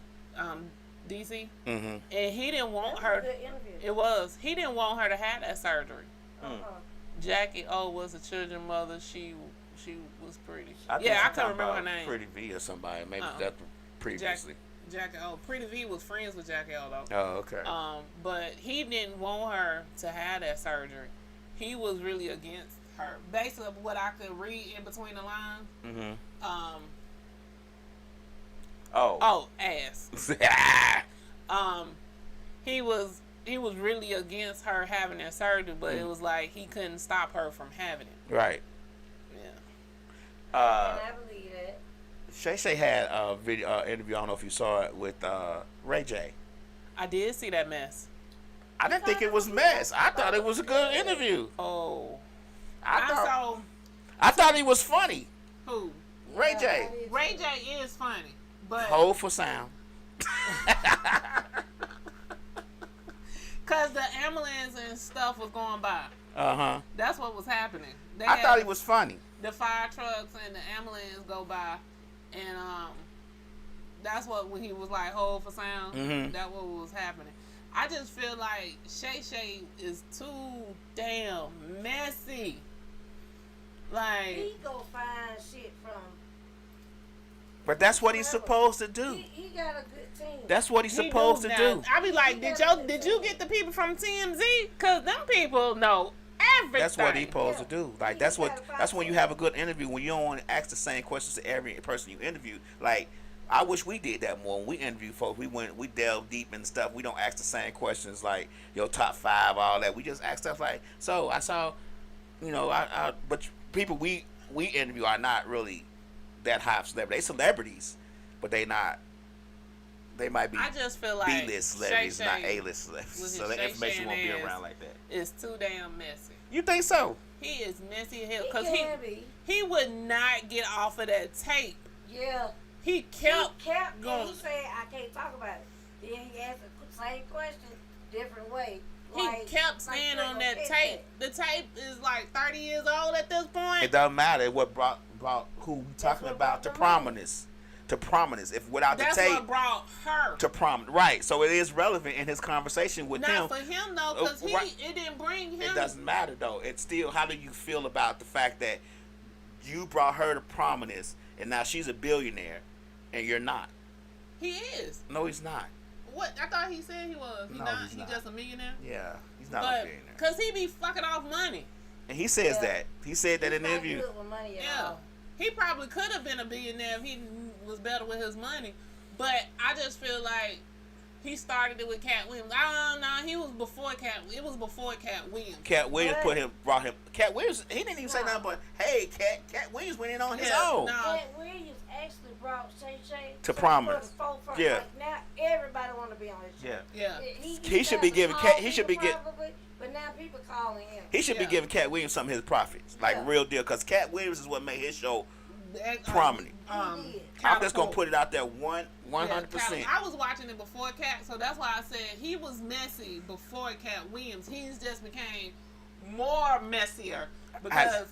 DC. Mm-hmm. And he didn't want That's her. a good interview. It was. He didn't want her to have that surgery. Mm. Jackie O was a children's mother. She was pretty. I couldn't remember her name. Pretty V or somebody. Maybe that previously. Jackie O. Pretty V was friends with Jackie O though. Oh, okay. But he didn't want her to have that surgery. He was really against her. Basically, what I could read in between the lines. Mm-hmm. Ass. He was really against her having that surgery, but it was like he couldn't stop her from having it. Right. Yeah. And I believe that. Shay had a video interview. I don't know if you saw it with Ray J. I did see that mess. I didn't think it was mess. I thought it was a good interview. Oh. I thought he was funny. Who? Ray J. Ray J is funny, but Hold for sound. cause the ambulance and stuff was going by. That's what was happening. I thought he was funny. The fire trucks and the ambulance go by, and that's what when he was like hold for sound. That what was happening. I just feel like Shay Shay is too damn messy. Like He go find shit from. But that's what he's supposed to do. He got a good team. That's what he's supposed to do. I be like, did you get the people from TMZ? Cause them people know everything. That's what he's supposed to do. Like that's when you have a good interview, when you don't want to ask the same questions to every person you interview. Like I wish we did that more. When we interview folks, we delve deep in stuff. We don't ask the same questions like your top 5, all that. We just ask stuff like, so I saw, but people we interview are not really that high of celebrities. They celebrities, but they not. They might be. I just feel like B-list celebrities, not A-list celebrities. So that information won't be around like that. It's too damn messy. You think so? He is messy as hell because be. he would not get off of that tape. Yeah. He kept going. He said, I can't talk about it. Then he asked the same question, different way. He kept staying on that tape. The tape is like 30 years old at this point. It doesn't matter what brought who we talking about to prominence. To prominence. If without That's the tape, what brought her to prominence. Right. So it is relevant in his conversation with Not him. for him though, because it didn't bring him. It doesn't matter though. It's still, how do you feel about the fact that you brought her to prominence and now she's a billionaire and you're not? He is. No, he's not. What? I thought he said he was. No, he's not. He's just a millionaire. Yeah, he's not a But billionaire. because he be fucking off money. And he says that. He said that in the interview. Yeah. He probably could have been a billionaire if he was better with his money. But I just feel like he started it with Cat Williams. No, he was before Cat. It was before Cat Williams. Cat Williams brought him. Cat Williams, he didn't even say nothing but, hey, Cat Williams went in on his own. No. Cat Williams actually brought Shay Shay to prominence. Yeah. Like now everybody want to be on his show. Yeah. He should be giving Cat. He should be getting. But now people calling him. He should be giving Cat Williams some of his profits, like real deal, because Cat Williams is what made his show prominent. I'm just gonna put it out there 100%. I was watching it before Cat, so that's why I said he was messy before Cat Williams. He's just became more messier because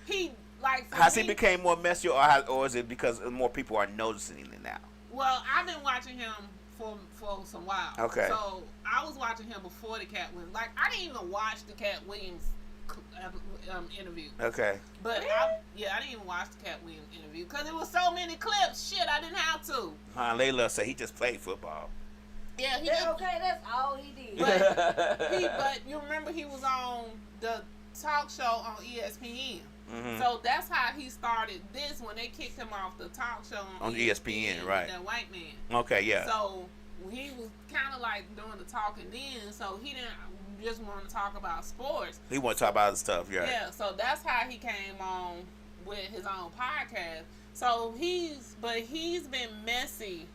he like. Has he became more messier, or is it because more people are noticing it now? Well, I've been watching him for some while. Okay. So I was watching him before the Cat Williams. Like I didn't even watch the Cat Williams interview. Okay. But I didn't even watch the Cat Williams interview because it was so many clips. Shit, I didn't have to. Layla said he just played football. Yeah, that's all he did. But you remember he was on the talk show on ESPN. Mm-hmm. So that's how he started this when they kicked him off the talk show on ESPN, right? That white man. Okay, yeah. So he was kind of like doing the talking then, so he didn't just want to talk about sports. He want to talk about other stuff, yeah. Yeah, so that's how he came on with his own podcast. So he's been messy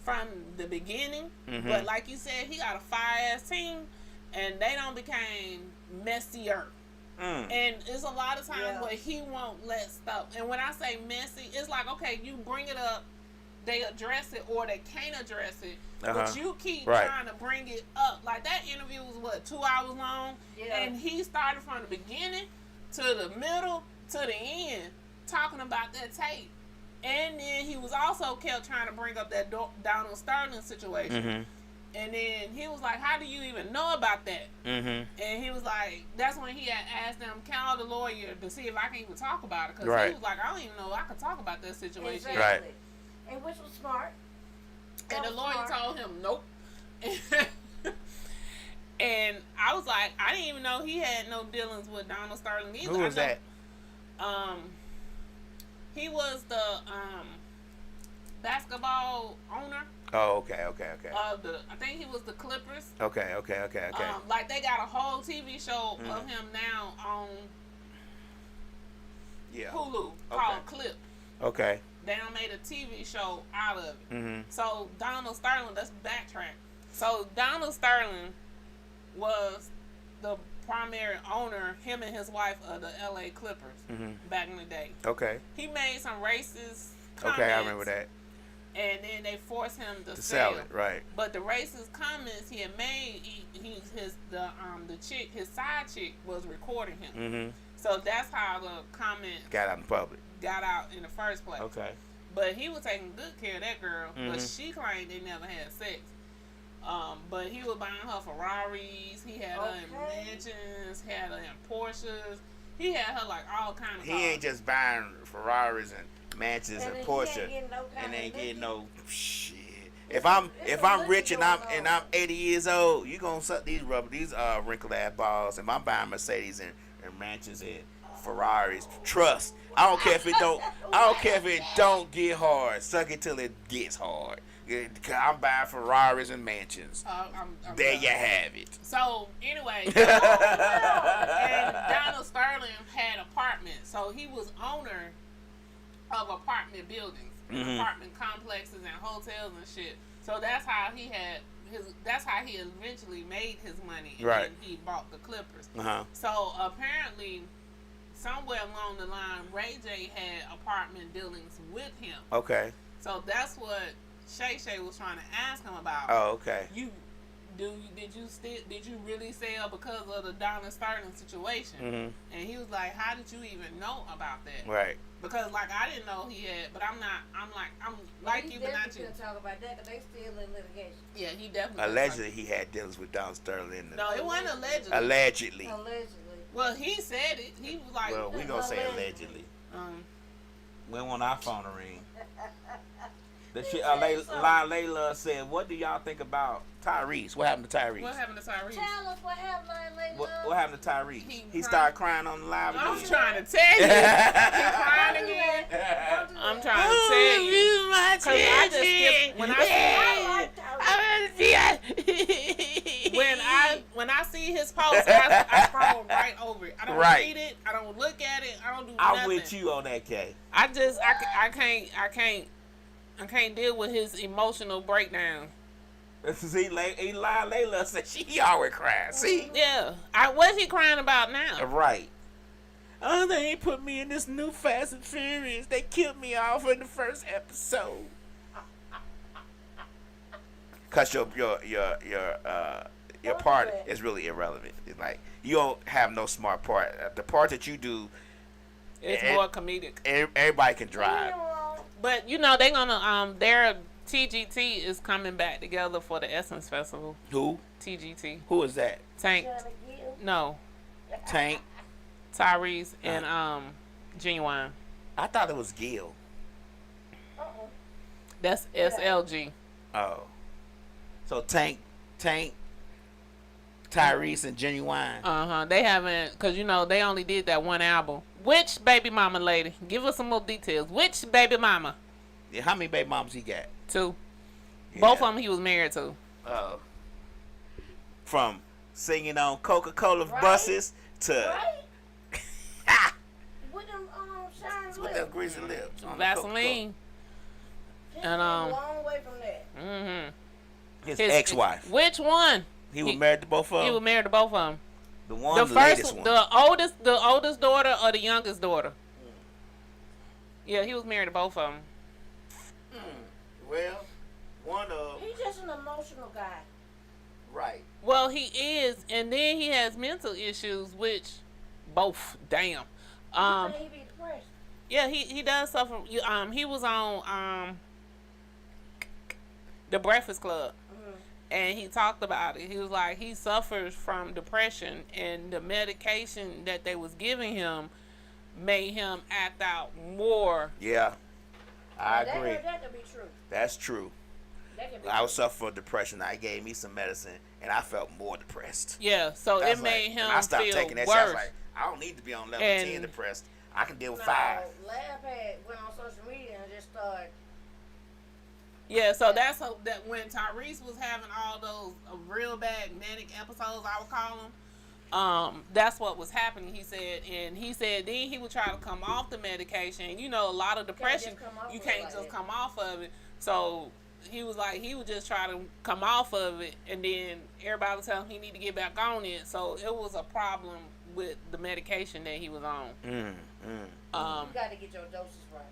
from the beginning, but like you said, he got a fire-ass team, and they don't became messier. And it's a lot of times where he won't let stuff. And when I say messy, it's like, okay, you bring it up, they address it, or they can't address it, but you keep trying to bring it up. Like that interview was 2 hours long, and he started from the beginning to the middle to the end talking about that tape. And then he was also kept trying to bring up that Donald Sterling situation. And then he was like, how do you even know about that? And he was like, that's when he had asked them, call the lawyer to see if I can even talk about it. Because he was like, I don't even know I could talk about that situation. Exactly. Right. And which was smart. And the lawyer told him, nope. And I was like, I didn't even know he had no dealings with Donald Sterling either. Who was that? He was the basketball owner. Oh, okay. I think he was the Clippers. Okay. Like they got a whole TV show of him now on Hulu called Clip. Okay. They done made a TV show out of it. So Donald Sterling, let's backtrack. So Donald Sterling was the primary owner, him and his wife, of the LA Clippers back in the day. Okay. He made some racist comments. Okay, I remember that. And then they forced him to sell it, right? But the racist comments he had made, the chick, his side chick, was recording him. Mm-hmm. So that's how the comment Got out in public. got out in the first place. Okay. But he was taking good care of that girl. Mm-hmm. But she claimed they never had sex. But he was buying her Ferraris. He had her in mansions. Had her in Porsches. He had her like all kind of He cars. ain't just buying Ferraris and mansions and Porsche, and ain't getting no shit. If I'm rich and I'm 80 years old, you gonna suck these wrinkled ass balls. If I'm buying Mercedes and mansions and Ferraris, trust. I don't care if it don't get hard. Suck it till it gets hard. I'm buying Ferraris and mansions. I'm There done. you have it. So anyway, and Donald Sterling had apartments, so he was owner of apartment buildings, and apartment complexes, and hotels and shit. So that's how he had That's how he eventually made his money. And Right. then he bought the Clippers. Uh-huh. So apparently, somewhere along the line, Ray J had apartment buildings with him. Okay. So that's what Shay Shay was trying to ask him about. Oh, okay. Did you really sell because of the Donald Sterling situation? Mm-hmm. And he was like, how did you even know about that? Right. Because like I didn't know he had, but I'm like you, but not you. Couldn't talk about that because they still in litigation. Yeah, he definitely. Allegedly, he had dealings with Donald Sterling. No, it wasn't allegedly. Allegedly. Allegedly. Well, he said it. He was like, Well, we gonna say allegedly. We want our phone to ring. The shit, Layla said, "What do y'all think about Tyrese? What happened to Tyrese? What happened to Tyrese? Tell us what happened, Layla. What happened to Tyrese? He He cried. started crying on the live again. I'm trying to tell you. He crying again. I'm trying to tell you. Cause I just skip when I see his post, I scroll right over it. I don't read it. I don't look at it. I don't do nothing. I'm with you on that, Kay. I can't deal with his emotional breakdown. See, Layla said she always crying. See? Yeah. What's he crying about now? Right. Oh, they ain't put me in this new Fast and Furious. They killed me off in the first episode. Cause your part is really irrelevant. It's like you don't have no smart part. The part that you do, It's more comedic. Everybody can drive. But you know they're gonna their TGT is coming back together for the Essence Festival. Who? TGT. Who is that? Tank. No. Tank. Tyrese and Genuine. I thought it was Gil. That's SLG. Oh. So Tank, Tyrese, and Genuine. They haven't, cause you know they only did that one album. Which baby mama lady? Give us some more details. Which baby mama? Yeah, how many baby moms he got? 2. Yeah. Both of them he was married to. Oh. From singing on Coca-Cola buses to With them shiny with lips. them greasy lips. On the Vaseline. And a long way from that. His ex-wife. Which one? He was married to both of them. He was married to both of them. The latest one. The oldest daughter or the youngest daughter? Yeah, he was married to both of them. Well, one of He's just an emotional guy. right. Well, he is, and then he has mental issues, which both. Damn. He be depressed. Yeah, he does suffer. He was on the Breakfast Club, and he talked about it. He was like, he suffers from depression, and the medication that they was giving him made him act out more. Yeah, I agree. That could be true. That's true. That could be I was suffering from depression. I gave me some medicine, and I felt more depressed. Yeah, so That's it made him I stopped feel taking that worse. shit. I was like, I don't need to be on level 10 depressed. I can deal with 5. Lab went on social media and just started. Yeah, so that's that when Tyrese was having all those real bad manic episodes, I would call them. That's what was happening. He said then he would try to come off the medication. You know, a lot of depression, you can't just come off of it. So he was like, he would just try to come off of it, and then everybody would tell him he need to get back on it. So it was a problem with the medication that he was on. You got to get your doses right.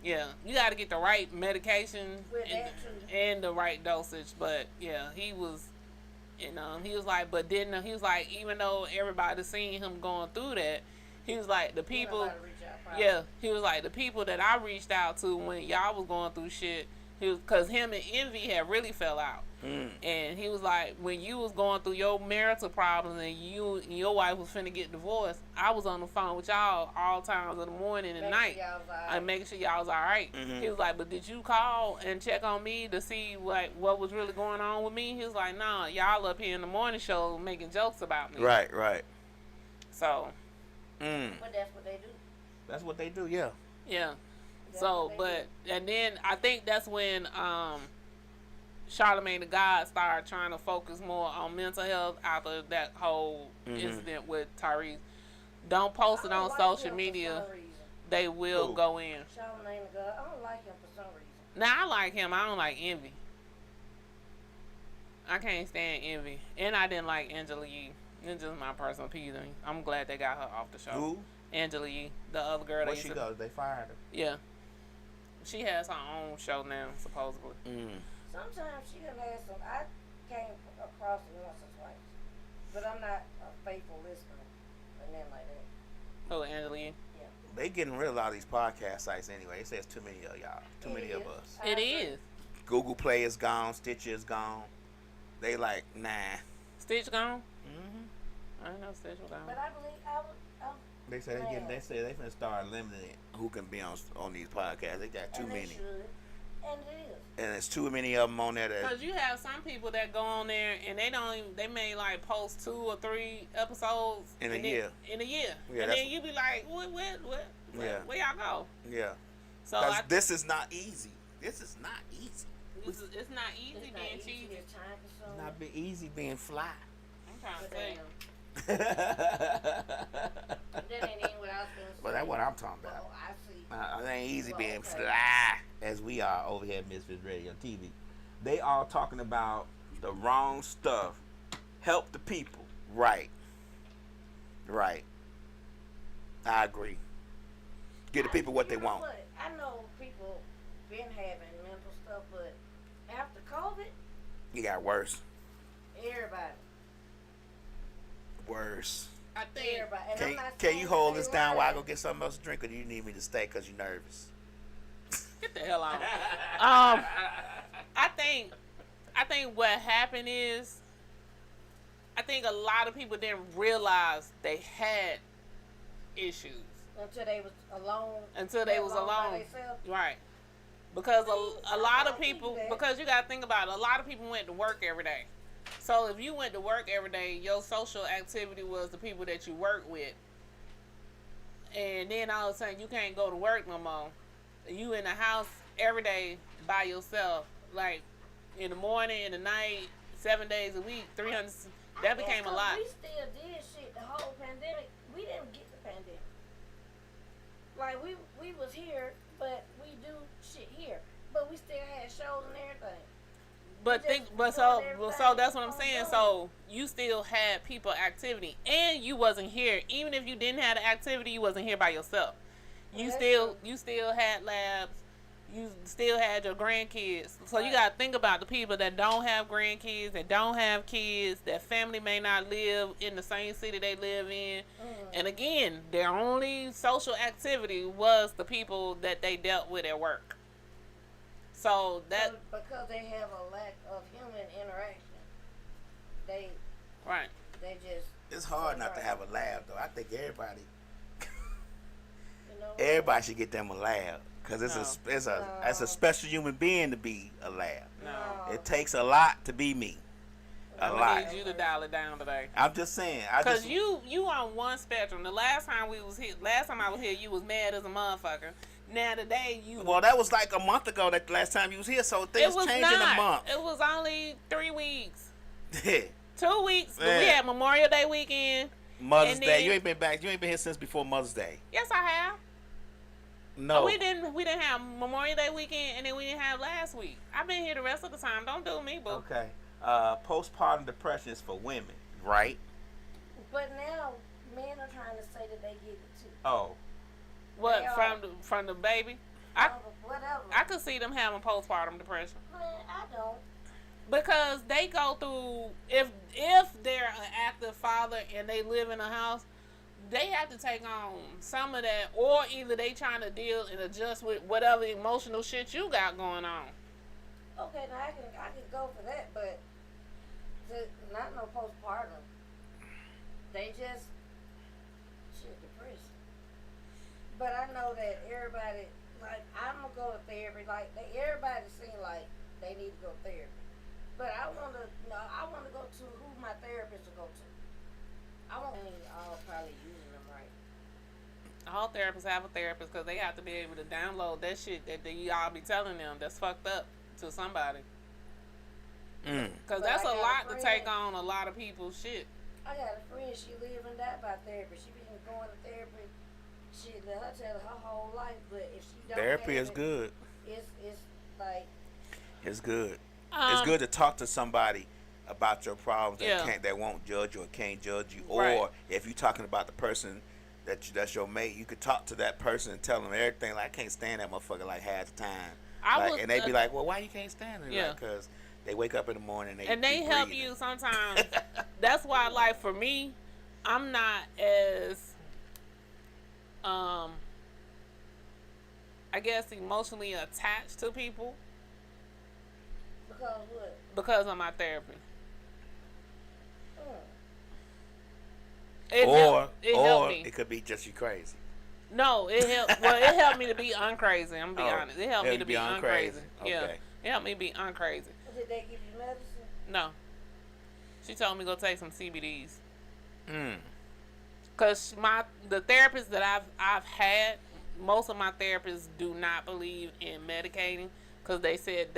Yeah, you got to get the right medication With that too. and the right dosage. But yeah, he was, he was like, but then he was like, even though everybody seen him going through that, he was like, the people, he was like, the people that I reached out to when y'all was going through shit, because him and Envy had really fell out. And he was like, when you was going through your marital problems and you and your wife was finna get divorced, I was on the phone with y'all all times of the morning and night. And making sure y'all was all right. He was like, but did you call and check on me to see what was really going on with me? He was like, nah, y'all up here in the morning show making jokes about me. Right. So. But that's what they do. That's what they do, yeah. Yeah. So, and then I think that's when Charlamagne the God started trying to focus more on mental health after that whole incident with Tyrese. Don't post it on social media. They will go in. Charlamagne the God, I don't like him for some reason. Now, I like him. I don't like Envy. I can't stand Envy. And I didn't like Angela Yee. It's just my personal opinion. I'm glad they got her off the show. Who? Angela Yee, the other girl. Where she goes? They fired her. Yeah. She has her own show now, supposedly. Sometimes she done had some. I came across it once or twice, but I'm not a faithful listener and then like that. Oh, Angela Yee? Yeah. They getting rid of a lot of these podcast sites anyway. It says too many of y'all. Too many of us. It is. Google Play is gone. Stitcher is gone. They like, nah. Stitch gone? I didn't know Stitch was gone. But I believe They say they finna start limiting who can be on these podcasts. They got too many. And it is. And there's too many of them on there. Because you have some people that go on there and they may like post 2 or 3 episodes in a year. Yeah, and then you be like, what? Yeah. Where y'all go? Yeah. So this is not easy. This is not easy. It's not easy being cheesy. It's not easy being fly. I'm trying to tell you. That ain't even what I was gonna say. But that's what I'm talking about. Oh, I see. It ain't easy being fly as we are over here at Misfits Radio TV. They all talking about the wrong stuff. Help the people. Right. I agree. Give the people what they want. What? I know people been having mental stuff, but after COVID, It got worse. everybody. Worse. I think. Everybody. And I'm not Can saying you hold that this they down while I lying. go get something else to drink, or do you need me to stay because you're nervous? Get the hell out. I think what happened is, I think a lot of people didn't realize they had issues Until they was alone. By themselves. Right. Because a lot of I see people, that. because you got to think about it, a lot of people went to work every day. So if you went to work every day, your social activity was the people that you work with. And then all of a sudden you can't go to work no more. You in the house every day by yourself, like in the morning, in the night, 7 days a week, 300. That became a lot. We still did shit the whole pandemic. We didn't get the pandemic. Like we was here, but we do shit here. But we still had shows and everything. So that's what I'm saying. So you still had people activity, and you wasn't here. Even if you didn't have the activity, you wasn't here by yourself. You still had labs. You still had your grandkids. So you gotta think about the people that don't have grandkids, that don't have kids, that family may not live in the same city they live in. And again, their only social activity was the people that they dealt with at work. So that because they have a lack of human interaction, they just. It's hard not to have a lab, though. I think everybody You know, everybody should get them a lab, because it's a special human being to be a lab. no. It takes a lot to be me. A lot. I need you to dial it down today. I'm just saying. Cause you on one spectrum. The last time I was here, you was mad as a motherfucker. Now today you. Well, that was like a month ago. That last time you was here, so things changed in a month. It was only 3 weeks. 2 2 weeks. Yeah. We had Memorial Day weekend. Mother's And Day. then- You ain't been back. You ain't been here since before Mother's Day. Yes, I have. No. We didn't have Memorial Day weekend, and then we didn't have last week. I've been here the rest of the time. Don't do me, boo. Okay. Postpartum depression is for women, right? But now men are trying to say that they get it too. Oh. What from the baby? Whatever. I could see them having postpartum depression. Man, I don't. Because they go through, if they're an active father and they live in a house, they have to take on some of that, or either they trying to deal and adjust with whatever emotional shit you got going on. Okay, now I can go for that, but not no postpartum. They just shit depressed. But I know that everybody, like, I'm gonna go to therapy. Like, everybody seem like they need to go to therapy. But I want to go to who my therapist to go to. I want all probably using them right. All therapists have a therapist because they have to be able to download that shit that y'all be telling them that's fucked up to somebody. Because that's a lot to take on a lot of people's shit. I got a friend, she live and die by therapy. She been going to therapy, shit, let her tell her whole life, but if she don't Therapy have is it, good. It's like... It's good. It's good to talk to somebody about your problems that won't judge you or can't judge you. Right. Or if you're talking about the person that's your mate, you could talk to that person and tell them everything. Like, I can't stand that motherfucker like half the time. And they be like, well, why you can't stand it? Yeah. Because they wake up in the morning and they help breathing. you sometimes. That's why, like, for me, I'm not as I guess emotionally attached to people. Because what? Because of my therapy. Or helped me. it could be just you crazy. No, it helped. Well, it helped me to be uncrazy. I'm gonna be honest. It helped me to be uncrazy. Okay. Yeah, it helped me be uncrazy. Did they give you medicine? No, she told me go take some CBDs. Cause the therapist that I've had, most of my therapists do not believe in medicating. Cause they said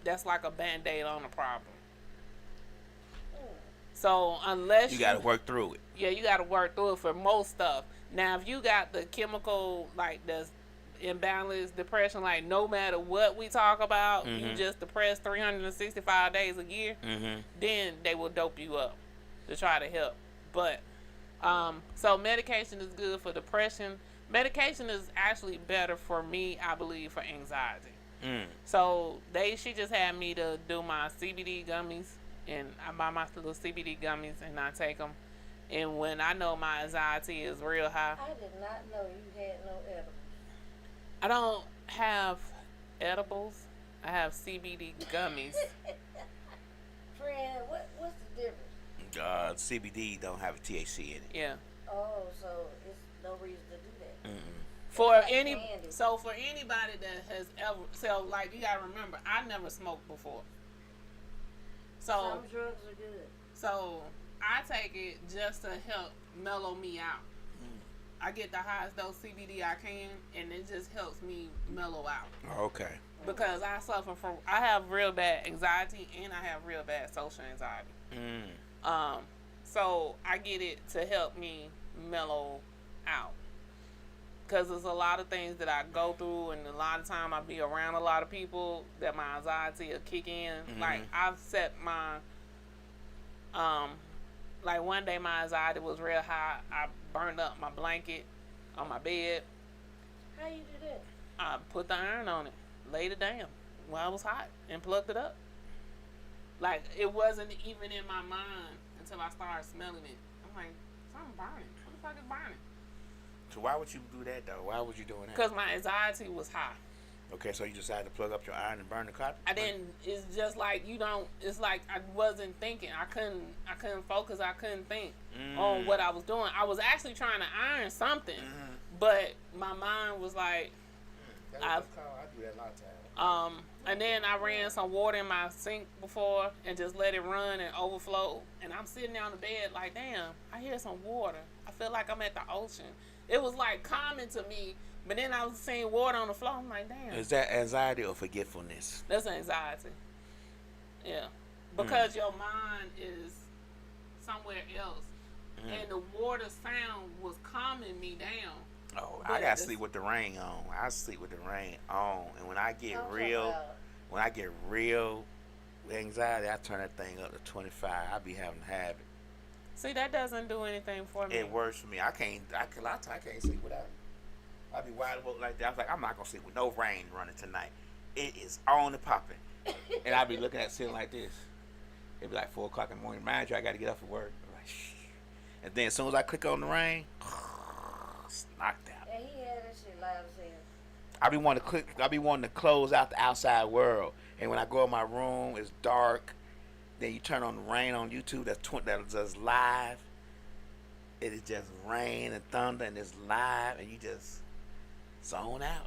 that's like a Band-Aid on the problem. So unless you got to work through it. Yeah, you got to work through it for most stuff. Now, if you got the chemical, like, that's imbalanced depression, like, no matter what we talk about, you just depressed 365 days a year, then they will dope you up to try to help. But, so medication is good for depression. Medication is actually better for me, I believe, for anxiety. So, she just had me to do my CBD gummies. And I buy my little CBD gummies and I take them. And when I know my anxiety is real high. I did not know you had no edibles. I don't have edibles. I have CBD gummies. Friend, what's the difference? CBD don't have a THC in it. Yeah. Oh, so it's no reason to do that. For like any, candy. so for anybody that has ever, so like you gotta remember, I never smoked before. So some drugs are good. So I take it just to help mellow me out. I get the highest dose CBD I can, and it just helps me mellow out. Okay. Because I have real bad anxiety and I have real bad social anxiety. So I get it to help me mellow out. Because there's a lot of things that I go through, and a lot of time I be around a lot of people that my anxiety will kick in. Like, I've set my, like one day my anxiety was real high. I burned up my blanket on my bed. How you do that? I put the iron on it, laid it down while it was hot, and plugged it up. Like, it wasn't even in my mind until I started smelling it. I'm like, something burning. What the fuck is burning? So why would you do that, though? Why was you doing that? Because my anxiety was high. Okay, so you decided to plug up your iron and burn the cotton? I didn't. It's just like it's like I wasn't thinking. I couldn't focus. I couldn't think on what I was doing. I was actually trying to iron something, but my mind was like, I do that a lot of times. And then I ran some water in my sink before and just let it run and overflow. And I'm sitting there on the bed like, damn, I hear some water. I feel like I'm at the ocean. It was like calming to me, but then I was seeing water on the floor. I'm like, damn. Is that anxiety or forgetfulness? That's anxiety. Yeah. Because your mind is somewhere else. And the water sound was calming me down. Oh, But I gotta it's- sleep with the rain on. I sleep with the rain on, and when I get Don't real, talk about when I get real anxiety, I turn that thing up to 25. I be having to have it. See, that doesn't do anything for me. It works for me. I can't. A lot of times I can't sleep without it. I be wide awake like that. I was like, I'm not gonna sleep with no rain running tonight. It is on and popping, and I be looking at sitting like this. It be like 4:00 in the morning. Mind you, I gotta get up for work. I'm like, shh. And then as soon as I click on the rain, it's knocked out. And he had that shit loud as hell. I be wanting to close out the outside world. And when I go in my room, it's dark. Then you turn on the rain on YouTube. That's just live. It is just rain and thunder, and it's live, and you just zone out.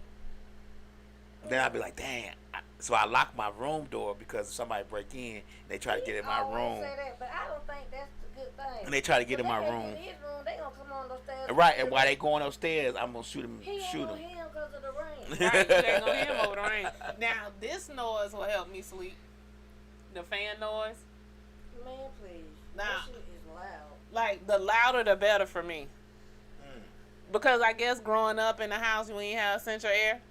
Then I'll be like, damn. So I lock my room door because if somebody break in, they try to get in my always room. Say that, but I don't think that's the good thing. And they try to get in When my they room. get in his room, they gonna come on those stairs. Right, and while they going upstairs, I'm gonna shoot He ain't them. gonna hear him because of the rain. Right, you ain't gonna hear him over the rain. Now, this noise will help me sleep. The fan noise. Man, please. Nah. That shit is loud. Like, the louder the better for me. Because I guess growing up in the house, we ain't have central air.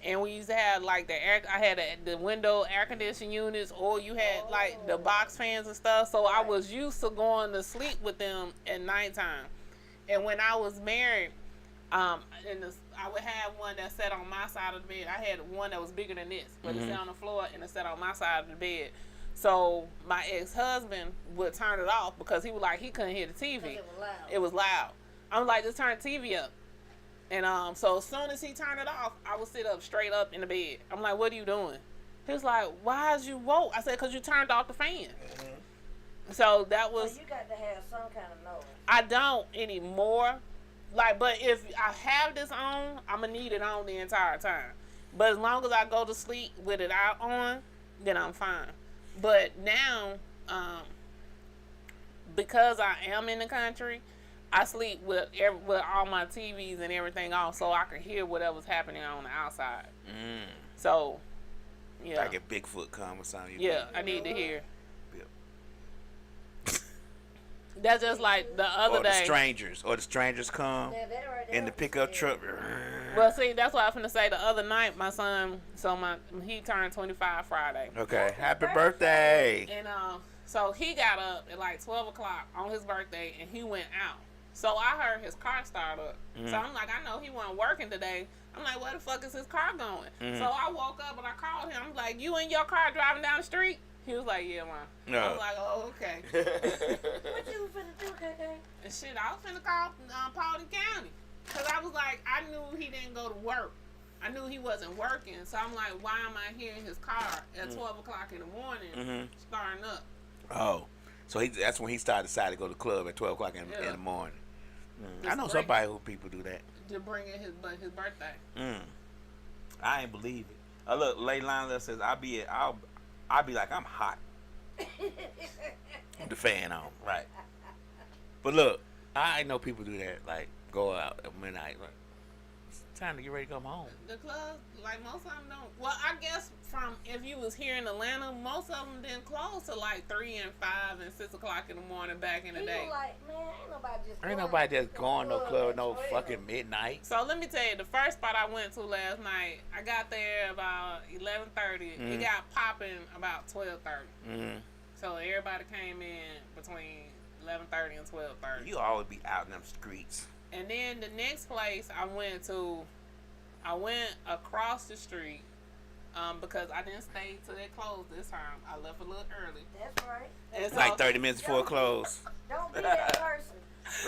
And we used to have, like, the air. I had the window air conditioning units, or you had, like, the box fans and stuff. So I was used to going to sleep with them at nighttime. And when I was married, I would have one that sat on my side of the bed. I had one that was bigger than this, but it sat on the floor and it sat on my side of the bed. So my ex-husband would turn it off because he was like, he couldn't hear the TV. It was loud. It was loud. I'm like, just turn the TV up. And so as soon as he turned it off, I would sit up straight up in the bed. I'm like, what are you doing? He was like, why is you woke? I said, because you turned off the fan. So that was... Well, you got to have some kind of noise. I don't anymore. Like, but if I have this on, I'm going to need it on the entire time. But as long as I go to sleep with it out on, then I'm fine. But now, because I am in the country, I sleep with all my TVs and everything off so I can hear whatever's happening on the outside. So, yeah. Like a Bigfoot come or something. Yeah, I need to hear. Yeah. That's just like the other Or day. the strangers come Now, that right there in the pickup truck. Well, see, that's what I was finna say. The other night, my son, he turned 25 Friday. Okay, happy birthday. And so he got up at like 12 o'clock on his birthday and he went out. So I heard his car start up. So I'm like, I know he wasn't working today. I'm like, where the fuck is his car going? So I woke up and I called him. I'm like, you in your car driving down the street? He was like, yeah, man. No. I was like, oh, okay. What you finna do, KK? And shit, I was finna call Paulding County. Because I was like, I knew he didn't go to work. I knew he wasn't working. So I'm like, why am I hearing his car at 12 o'clock in the morning starting up? Oh, so that's when he decided to go to the club at 12 o'clock in the morning. I know somebody who people do that. To bring in his birthday. I ain't believe it. Look, Leilani says I'll be like I'm hot. With the fan on, right? But look, I know people do that. Like go out at midnight. Like, it's time to get ready to come home. The clubs, like most of them don't. Well, I guess if you was here in Atlanta, most of them didn't close till like 3 and 5 and 6 o'clock in the morning back in the day. People like, man, Ain't nobody just going no club no fucking midnight. So let me tell you, the first spot I went to last night, I got there about 11:30. It got popping about 12:30. So everybody came in between 11:30 and 12:30. You always be out in them streets. And then the next place I went across the street because I didn't stay till they closed this time. I left a little early. That's right. And so, Like 30 minutes before it closed. Don't be that person.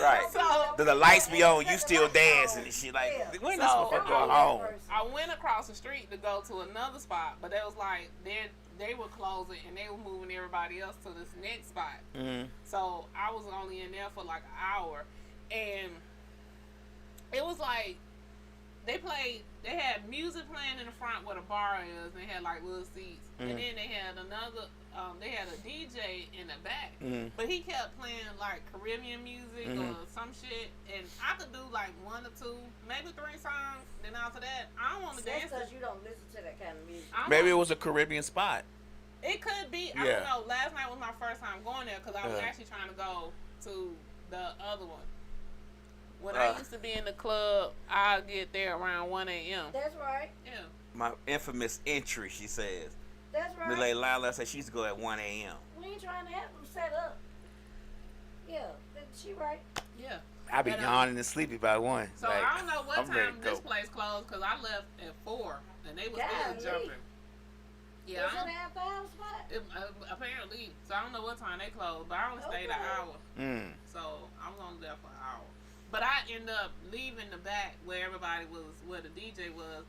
Right. So The lights be on, you still dancing and shit. Like, when this So- motherfucker go home? I went across the street to go to another spot, but it was like they were closing and they were moving everybody else to this next spot. So I was only in there for like an hour, and it was like they had music playing in the front where the bar is, and they had like little seats, and then they had they had a DJ in the back, but he kept playing like Caribbean music or some shit, and I could do like 1 or 2, maybe 3 songs. Then after that, I don't want to That's dance. because you don't listen to that kind of music. Maybe it was a Caribbean spot. It could be. I Yeah. don't know. Last night was my first time going there because I was Yeah. actually trying to go to the other one. When I used to be in the club, I'd get there around 1 a.m. That's right. Yeah. My infamous entry, she says. That's right. Miss Lady Lila said she used to go at 1 a.m. We ain't trying to have them set up. Yeah, she right. Yeah. I be And, yawning and sleepy by 1. So like, I don't know what I'm ready time to go. this place closed because I left at 4 and they was Golly. still jumping. Yeah. Is it after hour spot? Apparently. So I don't know what time they closed, but I only stayed an hour. So I was only there for an hour. But I ended up leaving the back where everybody was, where the DJ was,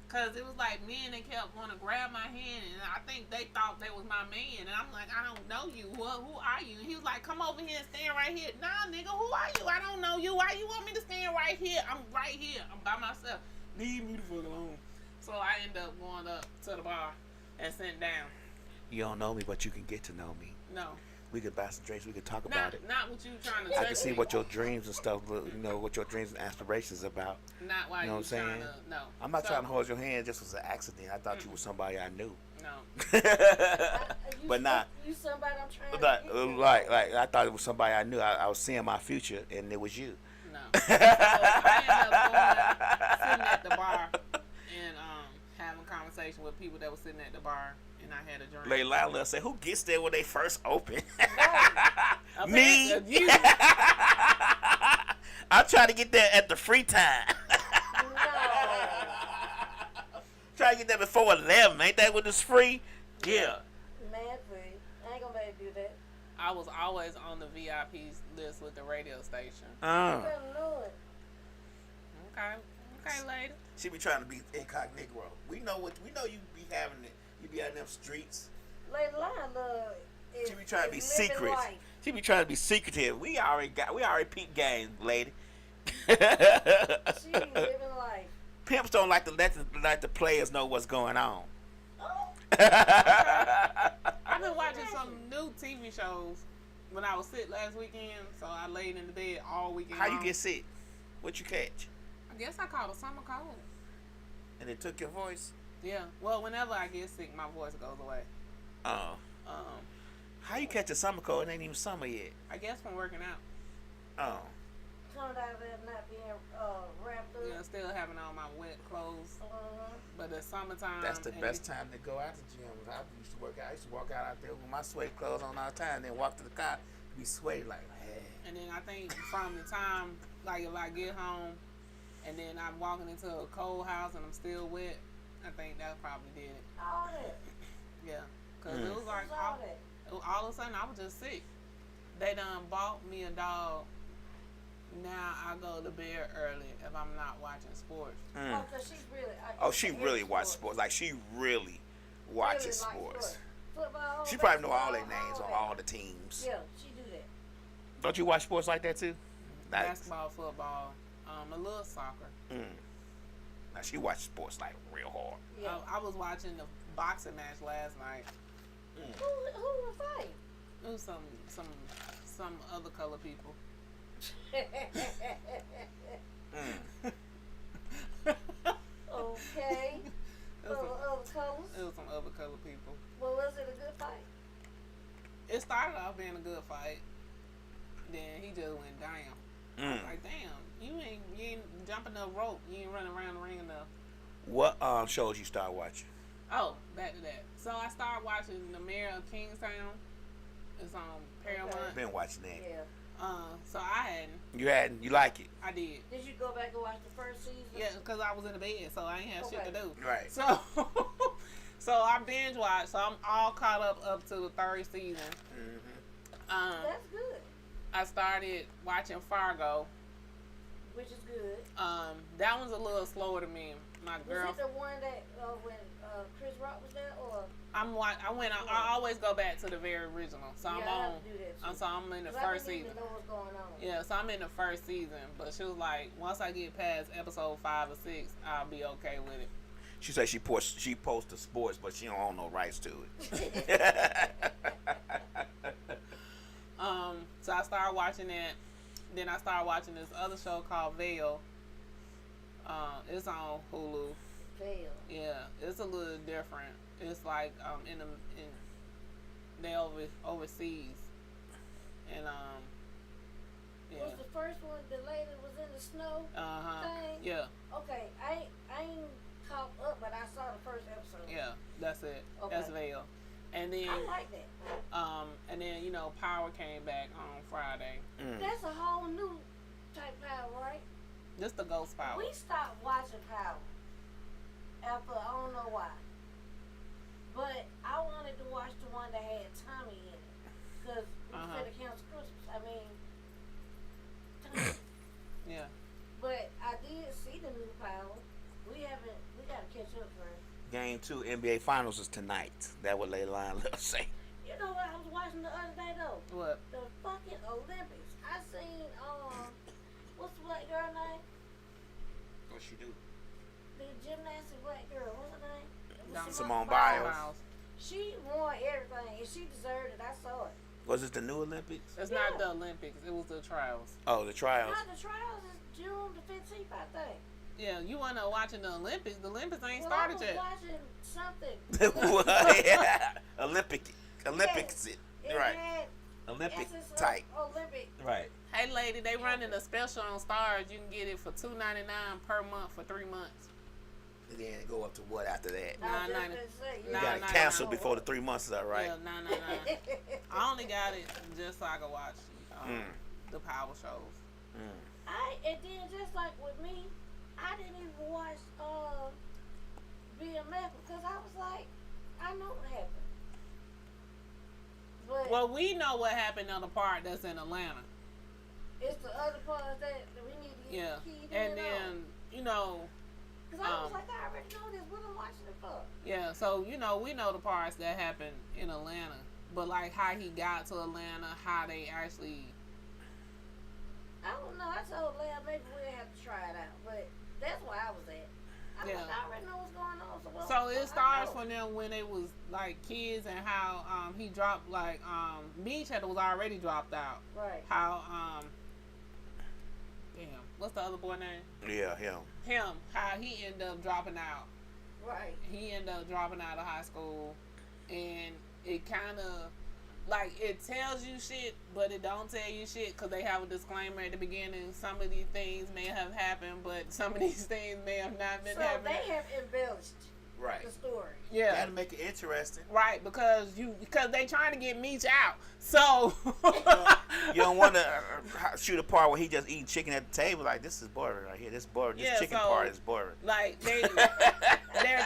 because it was like men that kept wanting to grab my hand, and I think they thought they was my man. And I'm like, I don't know you. Well, who are you? And he was like, come over here and stand right here. Nah, nigga, who are you? I don't know you. Why you want me to stand right here? I'm right here. I'm by myself. Leave me the fuck alone. So I ended up going up to the bar and sitting down. You don't know me, but you can get to know me. No. We could buy some drinks. We could talk about it. Not what you trying to say. I can see what your dreams and stuff, what your dreams and aspirations about. Not why You know what I'm saying? trying to, no. I'm not trying to hold your hand just as an accident. I thought you were somebody I knew. No. But not. You somebody I'm trying to get Like I thought it was somebody I knew. I was seeing my future, and it was you. No. So I ended up sitting at the bar and having conversation with people that were sitting at the bar, and I had a drink. Lady Lila said, "Who gets there when they first open?" Me. You. I'm trying to get there at the free time. Try to get there before 11. Ain't that when it's free? Yeah. Man, free. I ain't gonna be able to do that. I was always on the VIP list with the radio station. You better know it. Okay, lady. She be trying to be incognito. We know you be having it. You be out in them streets. Lady Lila is She be trying to be living secret. life. She be trying to be secretive. We already peep game, lady. She be living life. Pimps don't like to let the players know what's going on. Oh, I've been watching some new TV shows when I was sick last weekend, so I laid in the bed all weekend. How you long. get sick? What you catch? I guess I caught a summer cold. And it took your voice? Yeah. Well, whenever I get sick, my voice goes away. Oh. How you catch a summer cold? It ain't even summer yet. I guess from working out. Oh. turned out of that not being wrapped up. Yeah, still having on my wet clothes. But the summertime. That's the best time to go out to the gym. I used to work out. I used to walk out there with my sweat clothes on all the time, then walk to the car, be sweaty like, hey. And then I think from the time, like if I get home, and then I'm walking into a cold house and I'm still wet, I think that probably did it. All that. Yeah, cause it was like All that. all of a sudden I was just sick. They done bought me a dog. Now I go to bed early if I'm not watching sports. Oh, 'cause she's really. She really watches sports. Like she really watches sports. Football. She probably know all their baseball, names on that. all the teams. Yeah, she do that. Don't you watch sports like that too? Like, Basketball, football, a little soccer. now she watches sports like real hard. Yeah. I was watching the boxing match last night. Who was fighting? It was some other color people. Okay. It was Other colors. It was some other color people. Well, was it a good fight? It started off being a good fight. Then he just went down. I was like, damn, you ain't jumping the rope. You ain't running around the ring enough. What shows you start watching? Oh, back to that. So I started watching The Mayor of Kingstown. It's on Paramount. I've been watching that. Yeah. So I hadn't. You like it? I did. Did you go back and watch the first season? Yeah, because I was in the bed, so I ain't have shit to do. Right. So, so I binge watched. So I'm all caught up to the third season. That's good. I started watching Fargo. Which is good. That one's a little slower to me. My girl. Was it the one that when Chris Rock was there, or? I always go back to the very original. So Yeah, I'm I on. have to do that too. So I'm in the 'Cause first I didn't season. even know what's going on. Yeah, so I'm in the first season. But she was like, once I get past episode 5 or 6, I'll be okay with it. She said she posts the sports, but she don't own no rights to it. So I started watching that. Then I started watching this other show called Veil. It's on Hulu. Fail. Yeah, it's a little different. It's like they overseas, and yeah. Was the first one the lady was in the the snow thing? Yeah. Okay, I ain't caught up, but I saw the first episode. Yeah, that's it. Okay. That's Vale. And then, I like that. and then Power came back on Friday. That's a whole new type Power, right? Just the Ghost Power. We stopped watching Power after I don't know why, but I wanted to watch the one that had Tommy in it because we finna cancel Christmas. I mean, Tommy. Yeah. But I did see the new Power. We gotta catch up, man. Game 2 NBA Finals is tonight. That what Layla say. You know what I was watching the other day though? What? The fucking Olympics. I seen what's the black girl name? What she do? The gymnastic black girl. What's her name? Simone Biles. She won everything and she deserved it. I saw it. Was it the new Olympics? It's not the Olympics. It was the trials. Oh, the trials. Not the trials is June the 15th, I think. Yeah, you weren't watching the Olympics. The Olympics ain't Well, started I was yet. watching something. Yeah. Olympics. It Right. had Olympic essence of type. Olympic. Right. Hey, lady, they running a special on Stars. You can get it for $2.99 per month for 3 months. And then go up to what after that? I was just $9.99. gonna say, You Nah, gotta nah, cancel nah. before the 3 months is up, right? Yeah, $9.99. I only got it just so I could watch the Power shows. and then just like with me, I didn't even watch BMF because I was like, I know what happened. But Well, we know what happened on the part that's in Atlanta. it's the other parts that we need to get Yeah. keyed And in then, on. Because I was like, I already know this. What I'm watching it for? yeah, so, we know the parts that happened in Atlanta. But, like, how he got to Atlanta, how they actually... I don't know. I told Lab maybe we'll have to try it out. But that's where I was at. I was Yeah. like, I already know what's going on. So, So it starts for from them when they was, like, kids and how he dropped, like, Beach was already dropped out. Right. How, damn, what's the other boy name? Yeah, him. Him, how he ended up dropping out. Right. He ended up dropping out of high school, and it kind of, like, it tells you shit, but it don't tell you shit, because they have a disclaimer at the beginning. Some of these things may have happened, but some of these things may have not been So happening. they have embellished Right. the story. Yeah. Gotta make it interesting. Right, because they trying to get Meech out. So You don't want to shoot a part where he just eating chicken at the table. Like, this is boring right here. This boring. This Yeah, chicken so- part is boring. like they're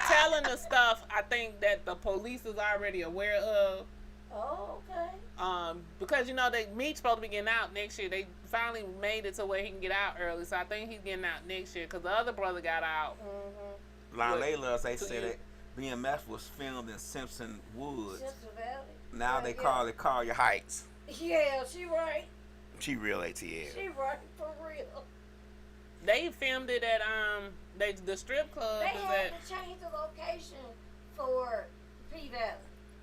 telling the stuff I think that the police is already aware of. Oh, okay. Because Meech's supposed to be getting out next year. They finally made it to where he can get out early, so I think he's getting out next year. Because the other brother got out. Lon What? Layla, they So said you- that BMF was filmed in Simpson Woods. Simpson Valley. Now they Yeah. call it Collier Heights. Yeah, she right. She real ATL. She right for real. They filmed it at the strip club They is had at. to change the location for P Valley.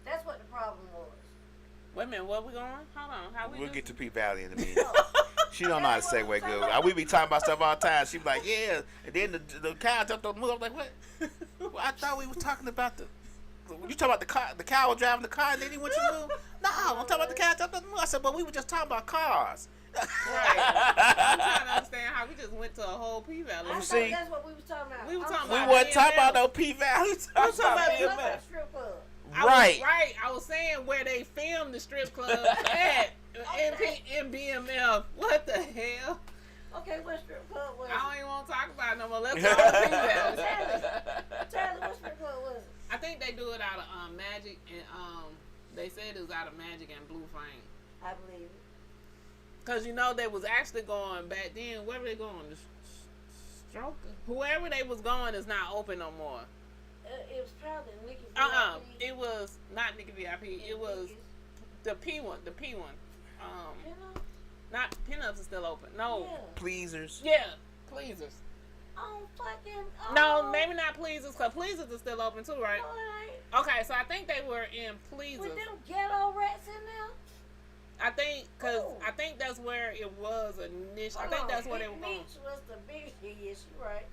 That's what the problem was. Wait a minute, where we going? Hold on, how we? We'll do- get to P Valley in a minute. She don't know how to segue good. We be talking about stuff all the time. She be like, yeah. And then the cow jumped on the move. I'm like, what? Well, I thought we was talking about you talking about the cow was driving the car and then he went to the move? No, I'm talking about the cow jumped on the move. I said, but we were just talking about cars. Right. I'm trying to understand how we just went to a whole P Valley. I thought see, that's what we was talking about. we was I'm talking We sorry. about wasn't talking about BMF. no P Valley. We talking about Talking BMF. about strip club. Right. I was saying where they filmed the strip club at in BMF. What the hell? Okay, what strip club was I it? don't even want to talk about it no more. Let's go to P Valley. Tell me what strip club was it? I think they do it out of Magic and they said it was out of Magic and Blue Flame. I believe it. Cause they was actually going back then. Where were they going? The Stroke. Whoever they was going is not open no more. It was probably Nikki. It was not Nikki VIP. It was the P one. The P one. You know? Not Pinups is still open. No. Yeah. Pleasers. Yeah. Pleasers. Oh, fucking. No, maybe not Pleasers, because Pleasers is still open too, right? Alright. Okay, so I think they were in Pleasers. With them ghetto rats in there? I think, because Ooh. I think that's where it was initially. I think that's where they were going. Meech was the biggest. Yeah, she right.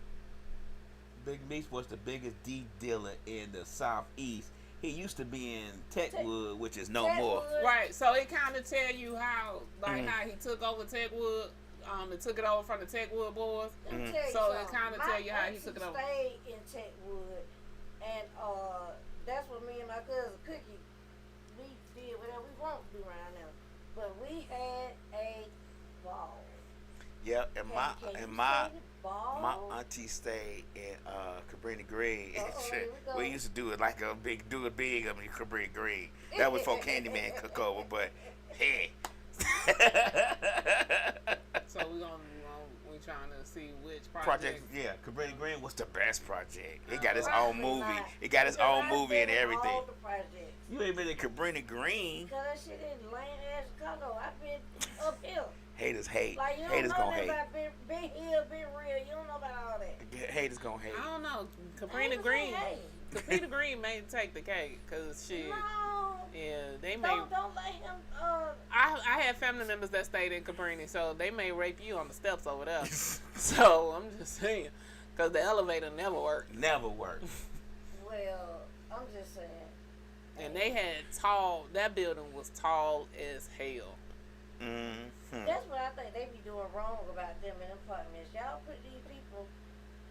Big Meech was the biggest D dealer in the Southeast. He used to be in Techwood, which is no more. Techwood. Right, so it kind of tell you how, like, how he took over Techwood. and took it over from the Techwood boys. Let me tell you So something. it kind of tell you how he took it over. My auntie stayed in Techwood, and that's what me and my cousin Cookie, we did whatever we want to do around there. But we had a ball. Yeah, and Can you my say the ball? my auntie stayed in Cabrini Green. Here we go. We used to do it like a big in Cabrini Green. That was before Candyman took over, but hey. So we trying to see which Project, yeah, Cabrini Green was the best project. It got its Right, own movie. right. It got its Because own I movie and been in everything. all the projects. You ain't been in Cabrini Green. Because that shit in lame ass Chicago. I've been up here. Haters hate. Like, you don't Haters know gonna nothing hate. about been here, been real. You don't know about all that. Haters gonna hate. I don't know. I Cabrini ain't Green. gonna say, Cabrini Green may take the cake because shit. hey, no. Yeah, they may. Don't let him. I had family members that stayed in Cabrini, so they may rape you on the steps over there. So I'm just saying, because the elevator never worked. Never worked. Well, I'm just saying. And they had that building was tall as hell. Mm-hmm. That's what I think they be doing wrong about them in apartments. Y'all put these people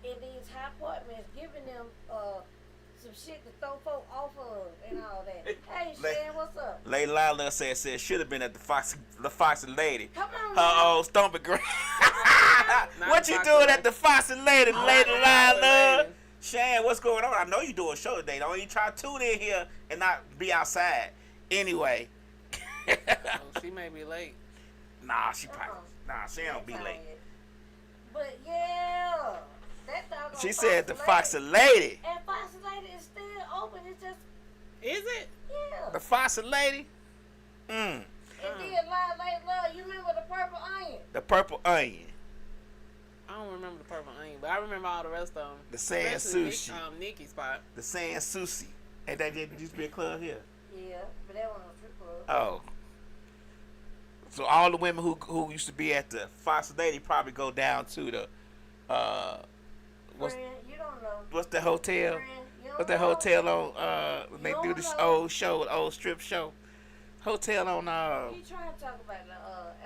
in these high apartments, giving them some shit to throw folk off of and all that. Hey, Shan, what's up? Lady Lila said should have been at the Foxy Lady. Come on, Her man. old stomping ground. Not What the you Foxy doing Lady. at the Foxy Lady, Lady Foxy Lila? Lady. Shan, what's going on? I know you doing a show today. Don't even try to tune in here and not be outside. Anyway. Oh, she may be late. Nah, she probably. Nah, she don't be late. But yeah, that doggone She said the Foxy Foxy Lady. And Foxy Lady is still open. It's just, Is it? yeah. The Foxy Lady. And then love, you remember the purple onion? The Purple Onion. I don't remember the purple onion, but I remember all the rest of them. The Sand Especially Sushi. Nikki's spot. The Sand Sushi. Ain't that used to be a club here? Yeah, but that one was strip club. Oh. So all the women who used to be at the Foxy Lady probably go down to the what's Friend, you don't know. what's the hotel? Friend, you don't What's the know. hotel on when they You do don't this know. old show, the old strip show? Hotel on You trying to talk about the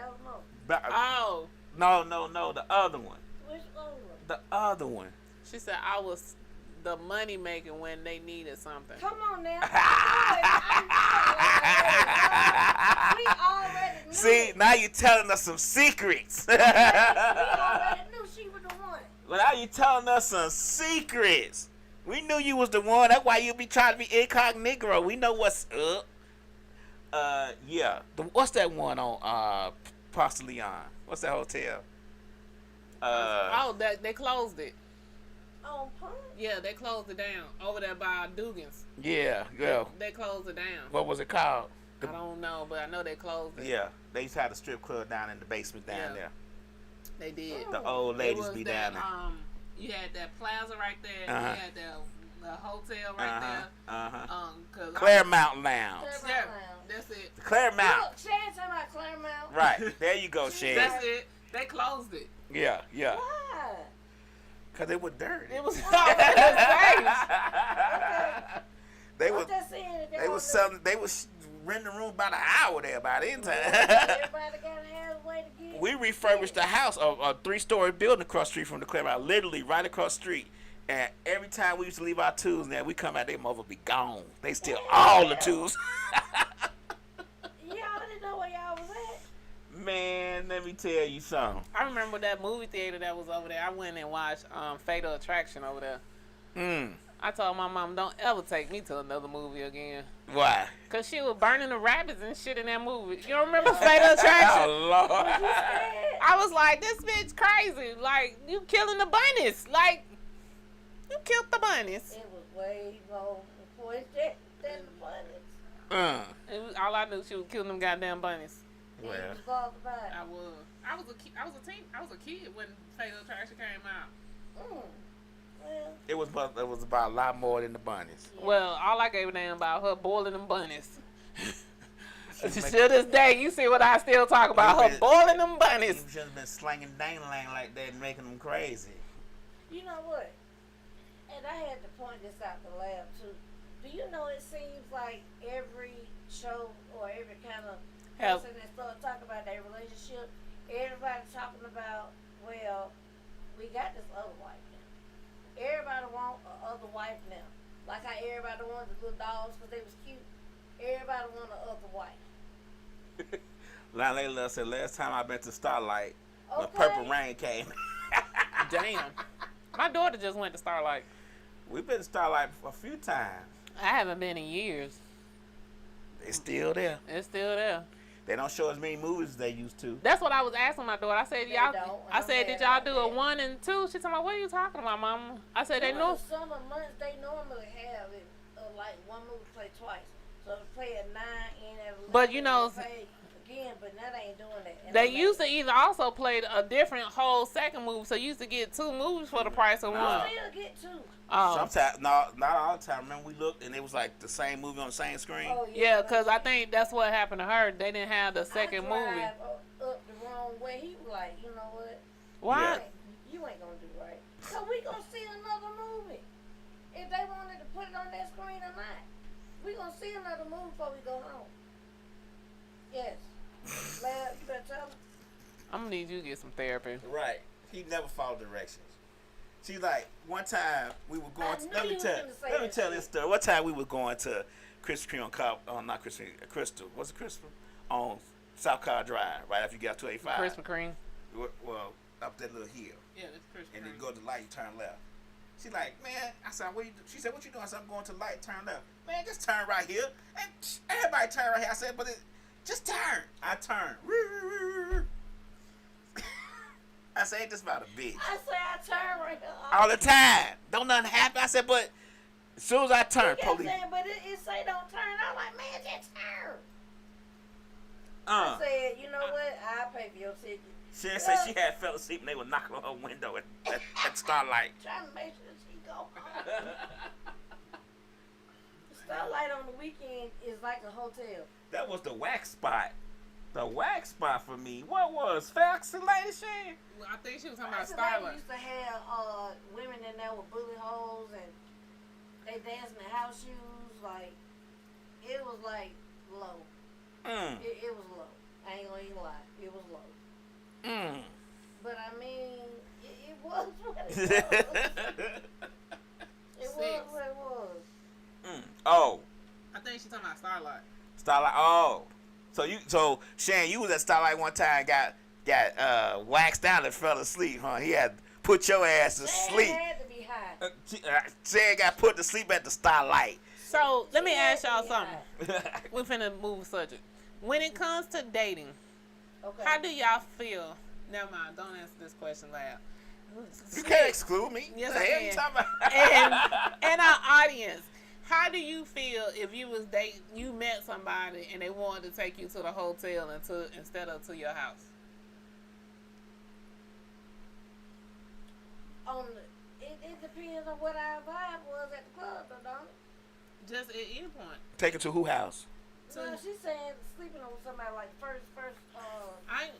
Alamo? Oh, no, the other one. Which other one? The other one. she said I was the money maker when they needed something. Come on now. We already knew. See, now you're telling us some secrets. We already knew she was the one. Well, now you telling us some secrets. We knew you was the one. That's why you be trying to be incognito. We know what's up. Yeah. What's that one on Ponce de Leon? What's that hotel? They closed it. On Punk? Yeah, they closed it down over there by Dugan's. Yeah. They closed it down. What was it called? I don't know, but I know they closed it. Yeah. They used to have a strip club down in the basement down Yeah. there. They did. The old It ladies was be that, down there. You had that plaza right there. Uh-huh. You had the hotel right there. Cause Claremont Lounge. Yeah, that's it. Claremont. Look, Shan talking about Claremont. Right. There you go, Shan. That's it. They closed it. Yeah. Why? Cause they were dirty. It was already safe. They I'm was just saying if they y'all was do- selling. They was renting the room about an hour there by the end time. Everybody gotta have a way to get. We refurbished the house, a 3-story building across the street from the Claremont, literally right across the street. And every time we used to leave our tools there, we come out, they mother be gone. They steal all the tools. Y'all didn't know where y'all was at. Man, let me tell you something. I remember that movie theater that was over there. I went and watched Fatal Attraction over there. I told my mom, don't ever take me to another movie again. Why? Because she was burning the rabbits and shit in that movie. You don't remember Fatal Attraction? Oh, Lord. I was like, this bitch crazy. Like, you killing the bunnies. Like, you killed the bunnies. It was way more important than the bunnies. All I knew, she was killing them goddamn bunnies. Well, You was bothered by it. I was. I was a kid when Fatal Attraction came out. Well, it was about a lot more than the bunnies. Well, all I gave a damn about her boiling them bunnies. To this day, you see what I still talk about, her boiling them bunnies. You've just been slanging dang-lang like that and making them crazy. you know what? And I had to point this out the lab too. Do you know it seems like every show or every kind of Help. person that start talking about their relationship, everybody talking about, well, we got this other wife now. Everybody want a other wife now. Like how everybody wanted the little dogs because they was cute. Everybody want a other wife. Layla said last time I been to Starlight when Okay. Purple Rain came. Damn. My daughter just went to Starlight. We've been to Starlight a few times. I haven't been in years. It's still there. It's still there. They don't show as many movies as they used to. That's what I was asking my daughter. I said, They y'all. don't. I I'm said, mad did y'all about do that. a 1 and 2? She told me, what are you talking about, Mama? I said, they In know. the summer months, they normally have it, like one movie play twice. So they play at 9 and at 11. But, you know, they play again, but now they ain't doing that. And They I'm used to like, either also play a different whole second movie, so you used to get 2 movies for the price of you one. still get 2. Oh. Sometimes, no, not all the time. Remember we looked and it was like the same movie on the same screen. Oh, Yeah, because I think that's what happened to her. They didn't have the second I movie. drive up the wrong way. He was like, you know what? Why? You ain't gonna do right. So we gonna see another movie. If they wanted to put it on that screen or not. We gonna see another movie before we go home. Yes. Lab, you better tell them. I'm going to need you to get some therapy. Right. He never followed directions. See, like one time we were going. I knew Let me you was tell. gonna say Let me that tell shit. this story. One time we were going to Krispy Kreme on Cobb. Not Krispy. Crystal. What's it Crystal? On South Car Drive, right after you get out 285. Krispy Kreme. Well, up that little hill, Yeah, that's Krispy and then go to the light, you turn left. She like, man. I said, what you do? She said, what you doing? I said, I'm going to the light, turn left. Man, just turn right here. And everybody turn right here. I said, but just turn. I turned. I said, ain't this about a bitch? I say I turn right here. All the time. Don't nothing happen. I said, but as soon as I turn, You kept police. saying, but it say don't turn. I'm like, man, just turn. I said, you know what? I'll pay for your ticket. She said she had fell asleep and they were knocking on her window at Starlight. Trying to make sure she go home. Starlight on the weekend is like a hotel. That was the wax spot. The wax spot for me. What was? Facts and lady shit? Well, I think she was talking about That's the lady Starlight. used to have women in there with bullet holes and they dancing in house shoes. Like, it was like low. It was low. I ain't gonna even lie. It was low. But I mean, it was what it was. It was what it was. Oh. I think she's talking about Starlight. Starlight. Oh. So Shane, you was at Starlight one time, got waxed out and fell asleep, huh? He had put your ass to They sleep. had to be high. Shane got put to sleep at the Starlight. So, let me She ask had y'all to be something. We're finna move subject. When it comes to dating, Okay. how do y'all feel? Never mind, don't answer this question loud. You can't exclude me. Yes, The I hell can. you talking about? And our audience, how do you feel if you met somebody and they wanted to take you to the hotel instead of to your house? It depends on what our vibe was at the club, though, don't it? Just at any point. Take it to who house? No, she's saying sleeping with somebody like first.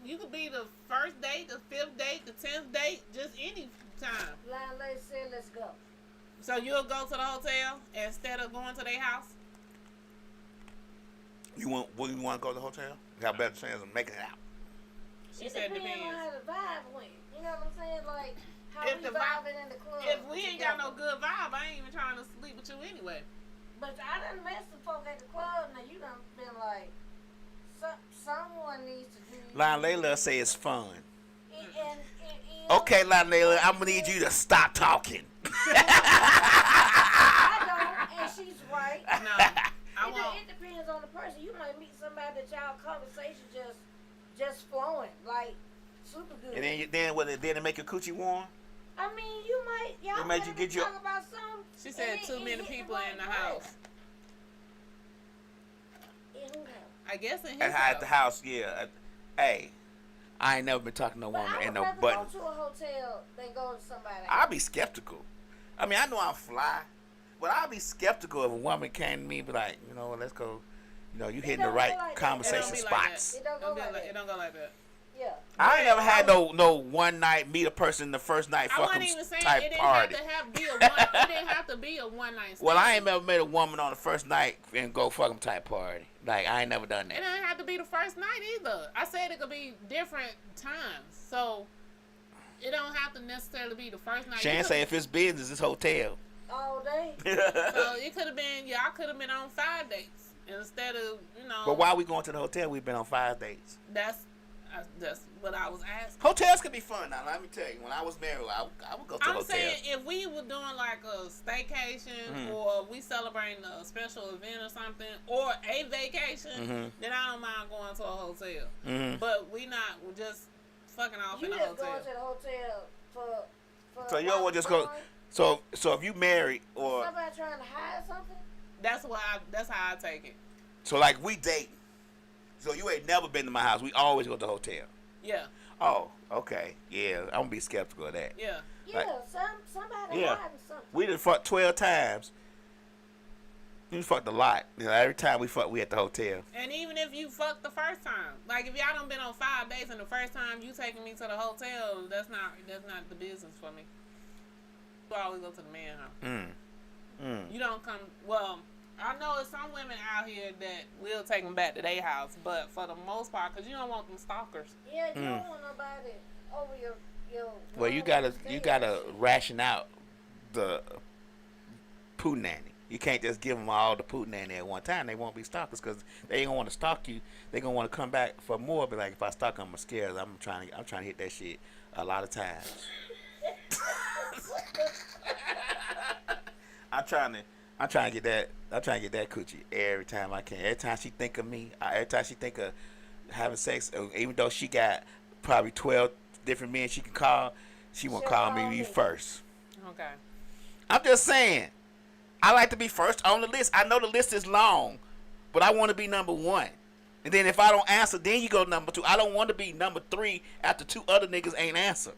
You could be the first date, the 5th date, the 10th date, just any time. Line lady said, let's go. So you'll go to the hotel instead of going to their house? You want to go to the hotel? You have a better chance of making it out. She It said depends on depends. how the vibe went. You know what I'm saying? Like how If we the vibe- vibing in the club. If we ain't got no together. good vibe, I ain't even trying to sleep with you anyway. But I done met some folk at the club. Now you done been like, someone needs to do. Lon Layla say it's fun. It is. Okay, Lon Layla, I'm gonna need you to stop talking. I don't, and she's right. No, I won't. It depends on the person. You might meet somebody that y'all conversation just flowing like super good. And then it make your coochie warm. I mean, you might y'all It made better you get your- talk about something. She said and too it many hit people right in the place. house. In who house? I guess in his At the house. house, yeah. Hey, I ain't never been talking to no But woman I and would no rather button. go to a hotel than go to somebody. I'll be skeptical. I mean, I know I'm fly, but I'll be skeptical if a woman came to me and be like, you know what, let's go. You know, you hitting the don't right go like that. conversation It don't be like spots. It don't go like that. It don't go like that. Yeah. I ain't never had no one night meet a person the first night I fuck wasn't 'em even saying type it didn't party. have to be a one. It didn't have to be a one night stand. Well, I ain't never met a woman on the first night and go fuck 'em type party. Like I ain't never done It that. didn't have to be the first night either. I said it could be different times. So It don't have to necessarily be the first night. Shan say if it's business, it's hotel. All day. So it could have been, y'all could have been on 5 dates instead of, you know. But while we going to the hotel, we've been on 5 dates. That's what I was asking. Hotels can be fun now. Let me tell you, when I was married, I would go to a hotel. I'm saying if we were doing like a staycation or we celebrating a special event or something or a vacation, then I don't mind going to a hotel. But we're just fucking off in a You just hotel. going to the hotel for So you don't want to just go. So if you married or somebody trying to hide something. That's how I take it. so like we dating. So you ain't never been to my house. We always go to the hotel. Yeah. Oh, okay. Yeah, I'm gonna be skeptical of that. Yeah. Yeah, Like- somebody Yeah. hiding something. We done fucked 12 times. We fucked a lot. You know, every time we fucked, we at the hotel. And even if you fucked the first time, like if y'all done been on 5 dates and the first time you taking me to the hotel, that's not the business for me. You always go to the man house. You don't come. Well, I know there's some women out here that will take them back to their house, but for the most part, because you don't want them stalkers. Yeah, you don't want nobody over your Well, you gotta ration out the poo nanny. You can't just give them all the poo nanny at one time. They won't be stalkers because they ain't gonna want to stalk you. They gonna want to come back for more. Be like, if I stalk them, I'm scared. I'm trying to hit that shit a lot of times. I'm trying to get that coochie every time I can. Every time she think of me, every time she think of having sex, even though she got probably 12 different men she can call, she won't call me first. Okay. I'm just saying, I like to be first on the list. I know the list is long, but I want to be number 1. And then if I don't answer, then you go number 2. I don't want to be number 3 after 2 other niggas ain't answer.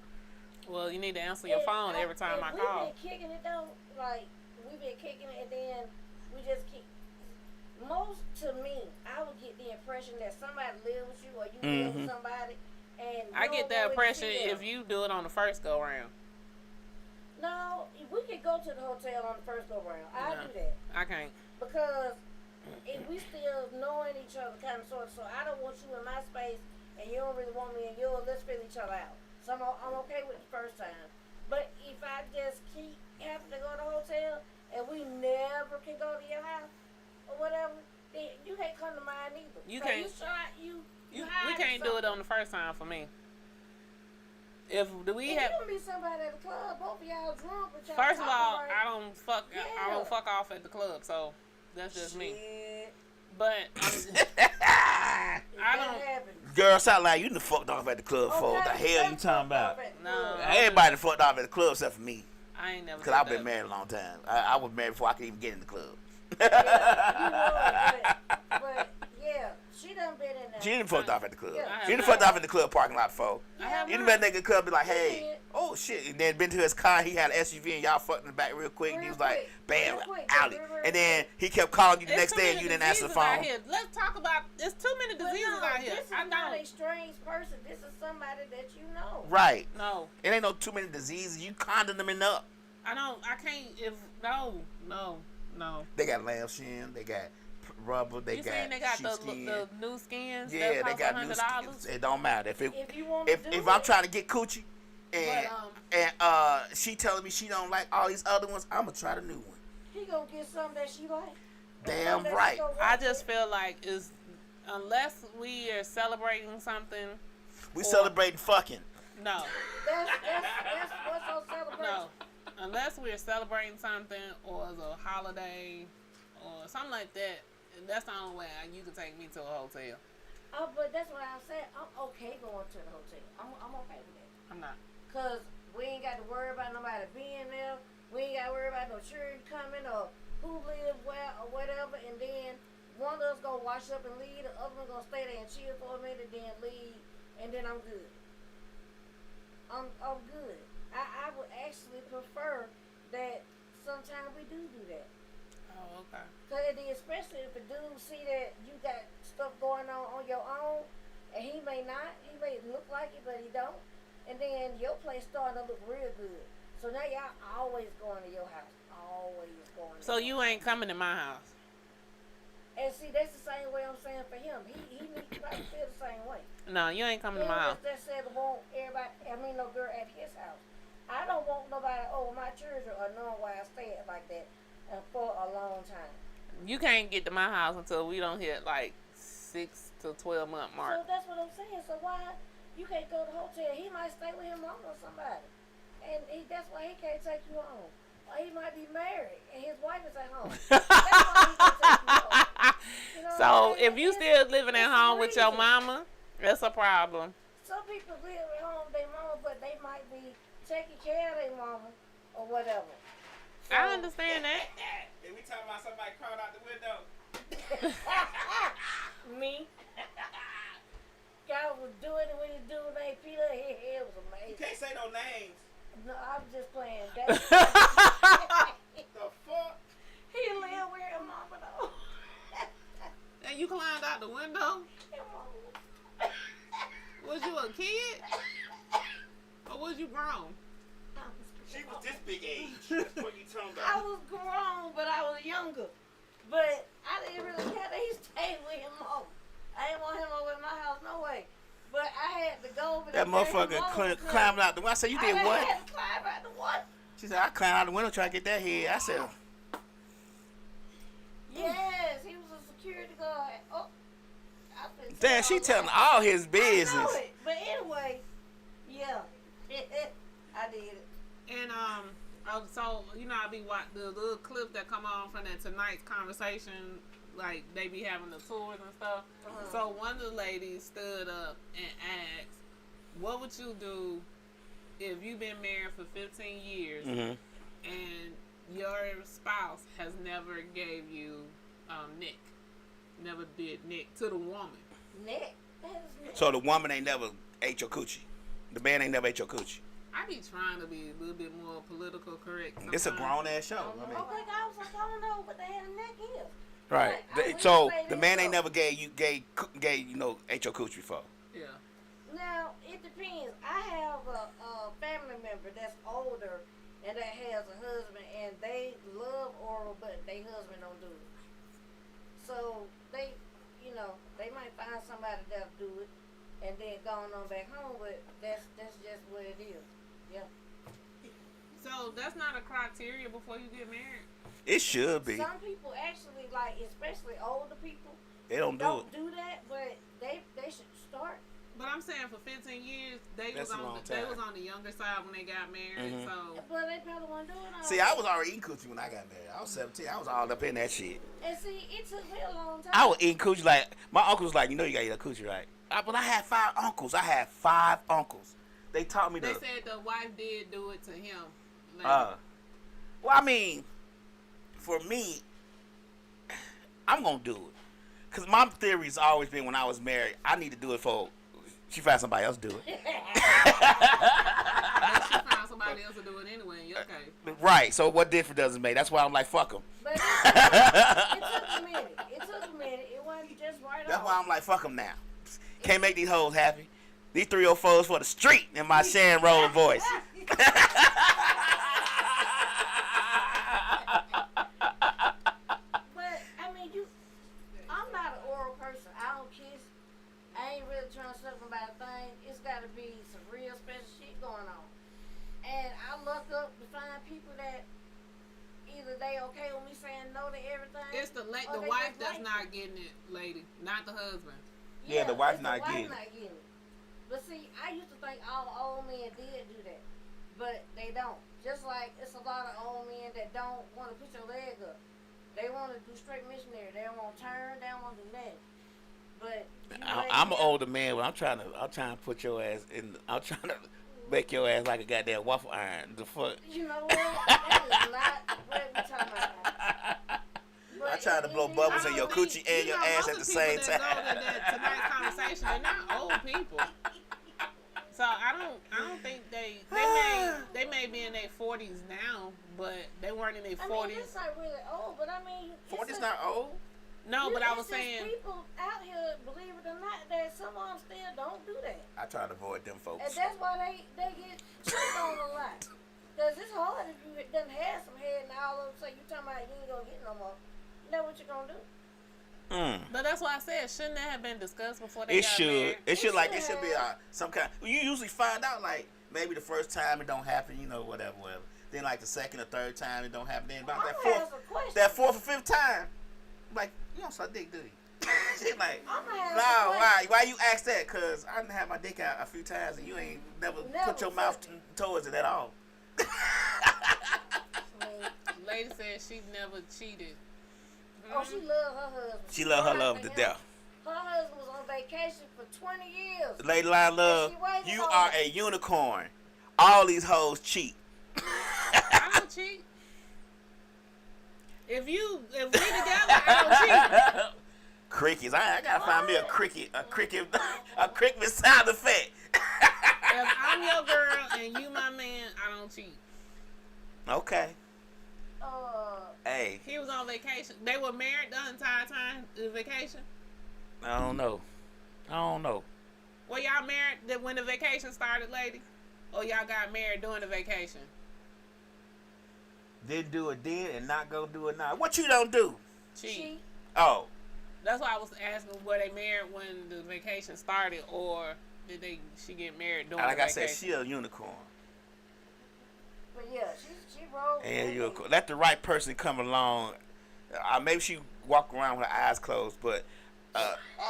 Well, you need to answer your phone every time I call. We've been kicking it though, like we've been kicking it, and then we just keep. Most to me, I would get the impression that somebody lives with you or you live with somebody, and I get that impression if if you do it on the first go round. No, we could go to the hotel on the first go round. I'll No. do that I can't. because if we still knowing each other kind of sort of, so I don't want you in my space and you don't really want me in yours. Let's fill each other out. So I'm okay with the first time. But if I just keep having to go to the hotel and we never can go to your house or whatever, then you can't come to mine either. You so can't. You We can't do it on the first time for me. If do we If have? you gonna be somebody at the club, both of y'all drunk, but y'all First of all, talking I don't fuck. I Yeah. don't fuck off at the club, so that's just me. Shit. But I don't. Happens. Girl, sound like you done fucked off at the club before. What the Okay, hell you that's talking about? fucked up at the No. club. Everybody done fucked off at the club except for me. I ain't never. Because did I've been that. married a long time. I was married before I could even get in the club. Yeah, but yeah, she done been in there. She done fucked off at the club. Yeah. She done fucked off at the club parking lot before. I have You done not. met a nigga club be like, She hey, did. oh shit. And then been to his car, he had an SUV and y'all fucked in the back real quick. And he was Real like, quick. bam, Real quick. out it. Real And then he kept calling you the There's next too day and many you didn't answer the diseases out phone. here. Let's talk about. There's too many But diseases no, out here. this is I not a don't. strange person. This is somebody that you know. Right. No, It ain't no too many diseases. You condoming up. I don't. I can't. If no. They got lamb shin. They got rubber. They You got seen they got sheepskin. the new skins? Yeah, that they cost got new $100? skins. It don't matter if If you want to do if I'm it, trying to get coochie and But, she telling me she don't like all these other ones, I'm gonna try the new one. he gonna get something that she like. Damn Something that she right. gonna work I just with. feel like unless we are celebrating something. We Or- celebrating fucking. No, That's what's on celebration. no. Unless we're celebrating something or it's a holiday or something like that, that's the only way you can take me to a hotel. Oh, but that's what I'm saying. I'm okay going to the hotel. I'm okay with that. I'm not. Cause we ain't got to worry about nobody being there. We ain't got to worry about no children coming or who live where or whatever. And then one of us gonna wash up and leave. The other one gonna stay there and chill for a minute, then leave, and then I'm good. I'm good. I would actually prefer that sometimes we do that. Oh, okay. Cause then especially if a dude see that you got stuff going on your own, and he may not, he may look like it, but he don't, and then your place starting to look real good. So now y'all always going to your house, always going. So you ain't coming to my house. And see, that's the same way I'm saying for him. He needs to probably feel the same way. No, you ain't coming He to my don't house. just said want everybody. I mean, no girl at his house. my children are knowing why I stay like that for a long time. You can't get to my house until we don't hit like 6 to 12 month mark. So that's what I'm saying. So why you can't go to the hotel? He might stay with his mom or somebody, and that's why he can't take you home. Or he might be married and his wife is at home. That's why he can't take you home. You know So what I'm saying? if you still living at It's home with your reason. mama, that's a problem. Some people live at home with their mama, but they might be taking care of their mama or whatever. So, I understand that. If we talking about somebody crawling out the window. Me. God was doing it when he do when they Peter. His hair was You amazing. can't say no names. No, I'm just playing. That's The fuck? he lived with his mama though. And you climbed out the window? His mama. Was you a kid? Or was you grown? She was this big age. That's what you talking I about. was grown, but I was younger. But I didn't really care that he stayed with his mama. I didn't want him over at my house, no way. But I had to go over there. That motherfucker climbed out the window. I said, you did what? I had to climb out the what? She said, I climbed out the window trying to get that head. I said, Yes, he was a security guard. Oh, I finna damn, tell she all telling that. all his I know business. it. But anyway, yeah. I did it. And so you know I be watching the little clips that come on from that tonight's conversation, like they be having the tours and stuff. So one of the ladies stood up and asked, "What would you do if you've been married for 15 years Mm-hmm. and your spouse has never gave you neck, never did neck to the woman?" Nick. That is Nick. So the woman ain't never ate your coochie. The man ain't never ate your coochie. I be trying to be a little bit more political correct. It's a sometimes. grown ass show. I mean, Okay, I was like, I don't know what the hell a neck is. right. But I So wouldn't say the this man ain't though. never gave ate your coochie before. Yeah. Now, it depends. I have a family member that's older and that has a husband, and they love oral, but their husband don't do it. So, they might find somebody that'll do it and then go on back home, but that's just what it is. Yeah. So that's not a criteria before you get married. It should be. Some people actually, like, especially older people, They don't do it. don't do that, but they should start. But I'm saying for 15 years, they That's was a long on they time. was on the younger side when they got married. Mhm. So But they probably weren't doing all See, I was already eating coochie when I got married. I was 17. I was all up in that shit. And see, it took me a long time. I was eating coochie like my uncle was like, you know, you gotta eat a coochie, right? But I had 5 uncles. They taught me they to. said the wife did do it to him. Like, Well, I mean, for me, I'm gonna do it. Cause my theory's always been when I was married, I need to do it for. She find somebody else to do it. but she found somebody else to do it anyway in your case. Right. So what difference does it make? That's why I'm like, fuck them. But it took a minute. It wasn't just right That's off. why I'm like, fuck them now. Can't make these hoes happy. These 304s for the street in my Sharon Roller voice. But I mean, I'm not an oral person. I don't kiss. I ain't really trying to suck about a thing. It's got to be some real special shit going on. And I look up to find people that either they okay with me saying no to everything. It's the or they wife just that's like not getting it, lady, not the husband. Yeah, the wife it's not getting it. it. But see, I used to think all old men did do that, but they don't. Just like it's a lot of old men that don't want to put your leg up. They want to do straight missionary. They don't want to turn. They don't want to do nothing. But I'm an older man, but I'm trying to put your ass in. I'm trying to make your ass like a goddamn waffle iron. The fuck. You know what? That is not what we talking about. I tried to blow bubbles in your coochie and your ass at the same time. Tonight's conversation, they're not old people. So I don't think they may be in their 40s now, but they weren't in their 40s. I mean, it's not really old, but I mean, 40's not old. No, but I was it's just saying people out here, believe it or not, that some of them still don't do that. I try to avoid them And folks. that's why they get cheated on a lot. Because it's hard if you done had some head and all of a sudden you talking about you ain't gonna get no more. You know what you gonna do? But that's why I said, shouldn't that have been discussed before they It got should. married? It should be some kind. You usually find out like maybe the first time it don't happen. You know, whatever. Then like the second or third time it don't happen. Then about I'm gonna ask a question. that fourth or fifth time, I'm like, you don't suck dick, do you? She's like, I'm gonna ask no, a question. why you ask that? Cause I done had my dick out a few times and you ain't never put your mouth towards it at all. Lady said she never cheated. Oh, she loved her husband. She loved her love to death. Her husband was on vacation for 20 years. Lady Line Love, And she waited you on are him. a unicorn. All these hoes cheat. I don't cheat. If we together, I don't cheat. Crickets. I gotta find me a cricket sound effect. If I'm your girl and you my man, I don't cheat. Okay. Hey, He was on vacation. They were married the entire time, the vacation. I don't know. Were y'all married when the vacation started, lady? Or y'all got married during the vacation? Didn't do it then and not go do it now. What you don't do? Cheat. Oh, That's why I was asking, were they married when the vacation started, or did she get married during like the I vacation? said, she a unicorn. But yeah, she rolled. And with unicorn. me. Let the right person come along. Maybe she walk around with her eyes closed, but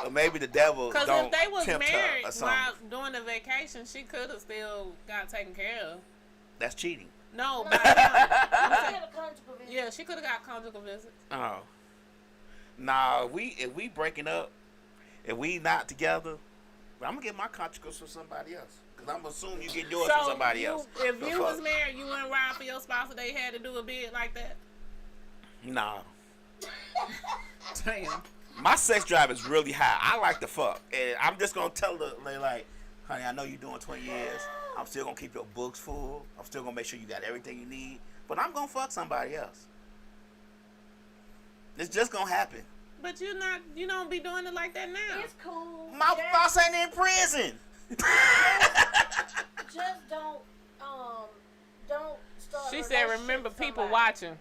or maybe the devil Because don't if they was tempt her married or something. while during the vacation, she could have still got taken care of. That's cheating. No, No, but she had a conjugal visit. yeah, she could have got conjugal visits. Oh. Nah, if we breaking up, if we not together, I'm gonna get my conjugals from somebody else. Cause I'm assuming you get yours from somebody else. If The you fuck? was married, you wouldn't ride for your spouse if they had to do a bid like that? Nah. Damn. My sex drive is really high. I like to fuck. And I'm just gonna tell her like, honey, I know you're doing 20 years. I'm still gonna keep your books full. I'm still gonna make sure you got everything you need. But I'm gonna fuck somebody else. It's just gonna happen. But you don't be doing it like that now. It's cool. My boss ain't in prison. Just don't start. She a said, relationship remember with people somebody. watching.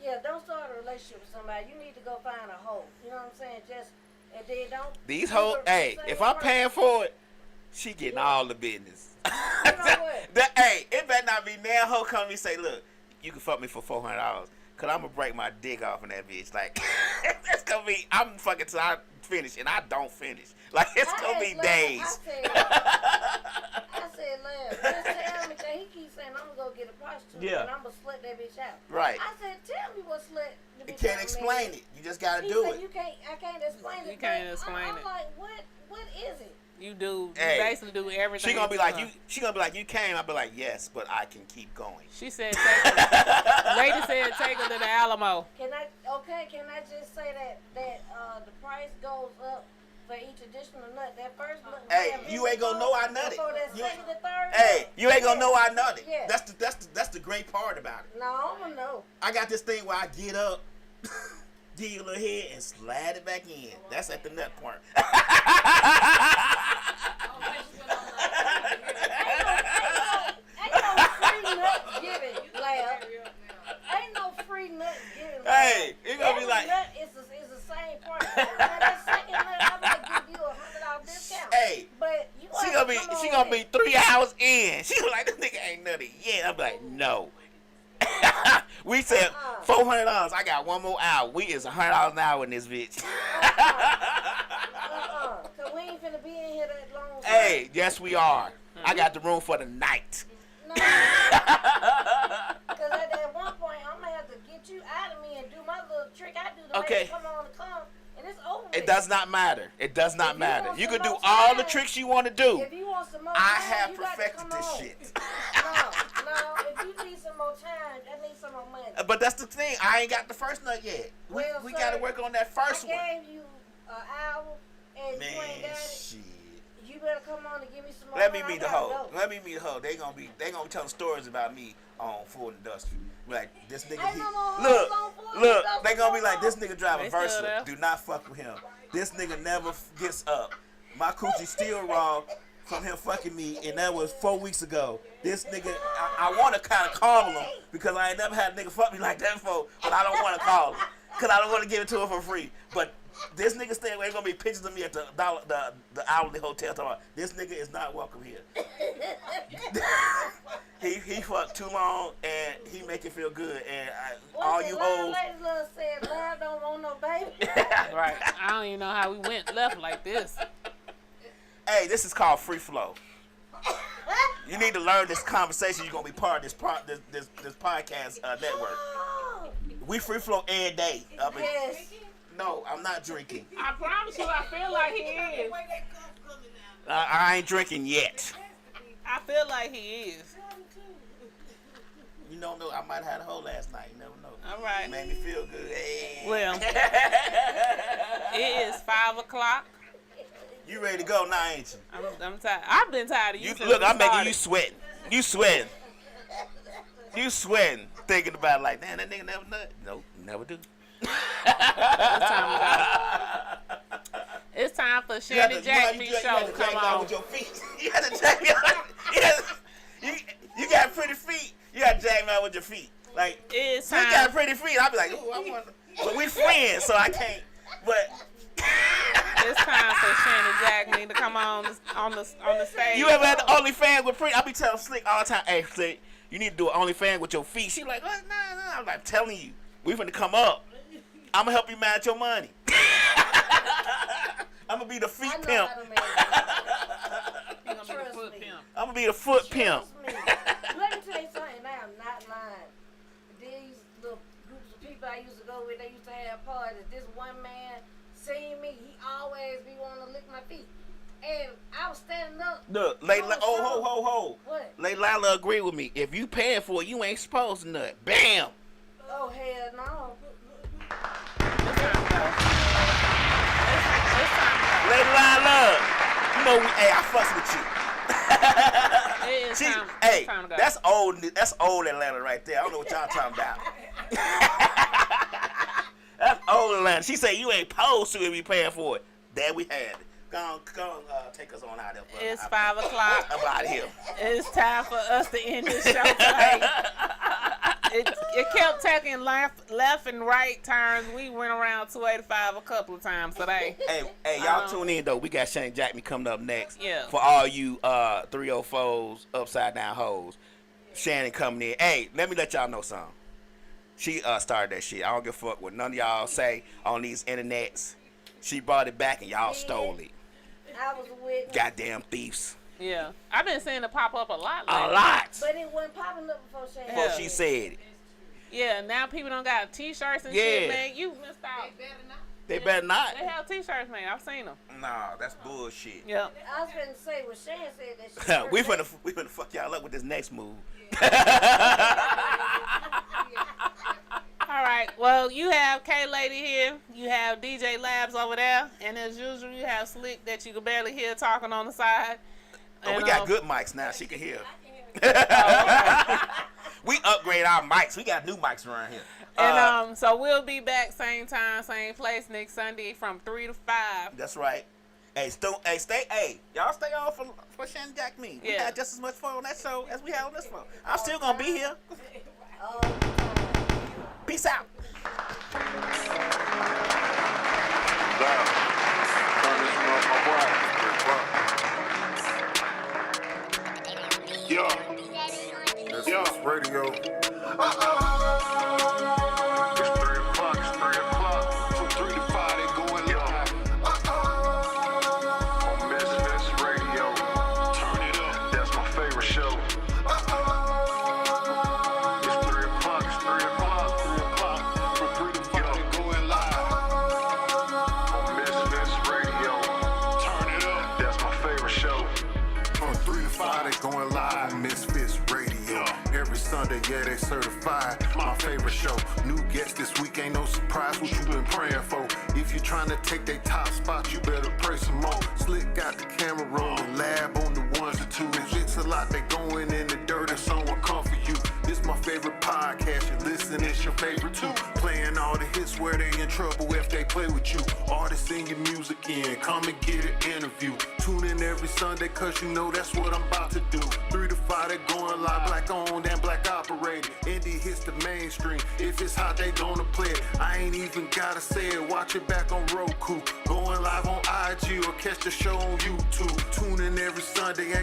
Yeah, don't start a relationship with somebody. You need to go find a hoe. You know what I'm saying? Just and then don't. These hoes, hey, if I'm paying for it, she getting all the business. You know what? Hey, it better not be now hoe come to me and say, look, you can fuck me for $400. Cause I'm gonna break my dick off in that bitch. Like, it's gonna be, I'm fucking till I finish and I don't finish. Like, it's gonna be days. I said, Lamb, just tell me, cause he keeps saying I'm gonna go get a prostitute Yeah. and I'm gonna slut that bitch out. Right. I said, tell me what slut the You bitch can't out explain means. it. You just gotta He do said, it. I can't explain it. You can't but explain I'm it. like, what is it? You do. Hey, You basically do everything. She gonna be to like, her. you. She gonna be like, you came. I'll be like, yes, but I can keep going. She said, lady said, take her to the Alamo. Can I just say that the price goes up for each additional nut? That first nut. Hey, you ain't gonna know I nutted. Before that You- second and third. Hey, nut. you ain't gonna know I nutted. Yeah. That's the great part about it. No, I'm gonna know. I got this thing where I get up, give you a little head, and slide it back in. That's at the nut part. Ain't no free nut giving, Lab. Ain't no free nut giving. Lab. Hey, it gonna be Every like, nut is the same price. Now that second nut, I'm gonna give you $100 discount. hey, But you she gotta gonna be come she on gonna with be it. 3 hours in. She gonna like, this nigga ain't nutty yet. I'm like, no. We said $400. I got one more hour. We is $100 an hour in this bitch. Cause we ain't finna be in here that long. Hey, yes we are. I got the room for the night. No. Cause at one point I'm gonna have to get you out of me and do my little trick I do to Okay. make you come, and it's over. It with. does not matter. It does not If you matter. want You some can do more all the time- tricks you want to do. If you want some more I time, have you got to perfected come this on. shit. No. If you need some more time, I need some more money. But that's the thing. I ain't got the first nut yet. We Well, we sir, got to work on that first I one. gave you an hour and you ain't Man, got it. shit. You better come on and give me some more Let me money. meet the I gotta hoe. go. Let me meet the hoe. They gonna be telling stories about me on Ford Industrial. Be like, this nigga. Ain't no more hoes Look, on Ford look. Industrial They gonna be no like, more. this nigga drive a They still Versa. there? Do not fuck with him. This nigga never gets up. My coochie still raw from him fucking me, and that was 4 weeks ago. This nigga, I want to kind of call him because I ain't never had a nigga fuck me like that before, but I don't want to call him because I don't want to give it to him for free. But this nigga staying away. Gonna be pictures of me at the hourly hotel. Talking about, this nigga is not welcome here. he fucked too long, and He make you feel good, and What's all that you line hoes. lady love said, love don't want no baby. Right. I don't even know how we went left like this. Hey, this is called free flow. You need to learn this conversation. You're gonna be part of this podcast network. We free flow every day. Yes. No, I'm not drinking. I promise you, I feel like he is. I ain't drinking yet. I feel like he is. You don't know. I might have had a hoe last night. You never know. All right. Made me feel good. Hey. Well, it is 5 o'clock. You ready to go now, ain't you? I'm tired. I've been tired of you. Since Look, we I'm making started. you sweating. You sweating. You sweating. Thinking about it like, damn, that nigga never nut. Nope, never do. It's time for Shannon Jackson show. Come on. With your feet. You got to jack me out. You got pretty feet. You got to jack me out with your feet. Like, It's you time. got pretty feet. I'll be like, ooh, I want. But we friends, so I can't. But It's time for Shannon Jackson to come on the stage. you ever had the OnlyFans with pretty? I be telling Slick all the time, hey Slick, you need to do an OnlyFans with your feet. She like, what? Nah. I'm like, telling you, we finna come up. I'm gonna help you manage your money. I'm gonna be the feet I know pimp. how to make He gonna be the Trust foot me. pimp. I'm gonna be the foot pimp. Trust me. Let me tell you something. I am not lying. These little groups of people I used to go with, they used to have parties. This one man seen me. He always be wanting to lick my feet. And I was standing up. Look, ho. What? Lady Lila agree with me. If you paying for it, you ain't supposed to nut. Bam. Oh, hell no. Lady Lila, you know hey, I fuss with you. It is time. Hey, It's time to go. that's old Atlanta right there. I don't know what y'all talking about. That's old Atlanta. She said you ain't supposed to if you paying for it. There we had it. Go on, take us on out there. Brother. It's 5 o'clock. I'm out of here. It's time for us to end this show today. It kept taking left and right turns. We went around 285 a couple of times today. Hey, y'all tune in though. We got Shane Jackman coming up next. Yeah. For all you 304s, upside down hoes. Shannon coming in. Hey, let me let y'all know something. She started that shit. I don't give a fuck what none of y'all say on these internets. She brought it back and y'all stole it. I was a witness. Goddamn thieves. Yeah. I've been seeing it pop up a lot lately. A lot. But it wasn't popping up before Shane. Before she said it. Yeah, now people don't got t-shirts and Yeah. shit, man. You missed out. They better not. They have t-shirts, man. I've seen them. Nah, that's bullshit. Yeah. I was finna say what Shane said that she we finna fuck y'all up with this next move. All right. Well, you have KayLady here. You have DJLabs over there. And as usual, you have Slick that you can barely hear talking on the side. Oh, we And, got good mics now. She can hear. okay. We upgrade our mics. We got new mics around here. And so we'll be back same time, same place next Sunday from 3 to 5. That's right. Hey, y'all stay on for Shannon Jack me. We Yeah. had just as much fun on that show as we had on this one. I'm still gonna be here. Peace out. Turn this one up, my boy. Yeah. Misfits Radio. It's 3 o'clock, From 3 to 5, they going live. On Misfits Radio. Turn it up. That's my favorite show. It's 3 o'clock, From 3 to 5, they going live. On Misfits Radio. Turn it up. That's my favorite show. From 3 to 5, they going live on Misfits Radio. Every Sunday, yeah, they certified. My favorite show. New guests this week, ain't no surprise what you been praying for. If you trying to take their top spot, you better pray some more. Slick got the camera rolling, lab on the ones and twos. It's a lot, they going in the dirt and someone come for you. This my favorite podcast, you listen, it's your favorite too. Playing all the hits where they in trouble if they play with you. Artists in your music in, come and get an interview. Tune in every Sunday, cause you know that's what I'm about to do. 3 to 5, they going live, black owned and black operated. Indie hits the mainstream, if it's hot, they gonna play it. I ain't even gotta say it, watch it back on Roku. Going live on IG or catch the show on YouTube. Tune in every Sunday.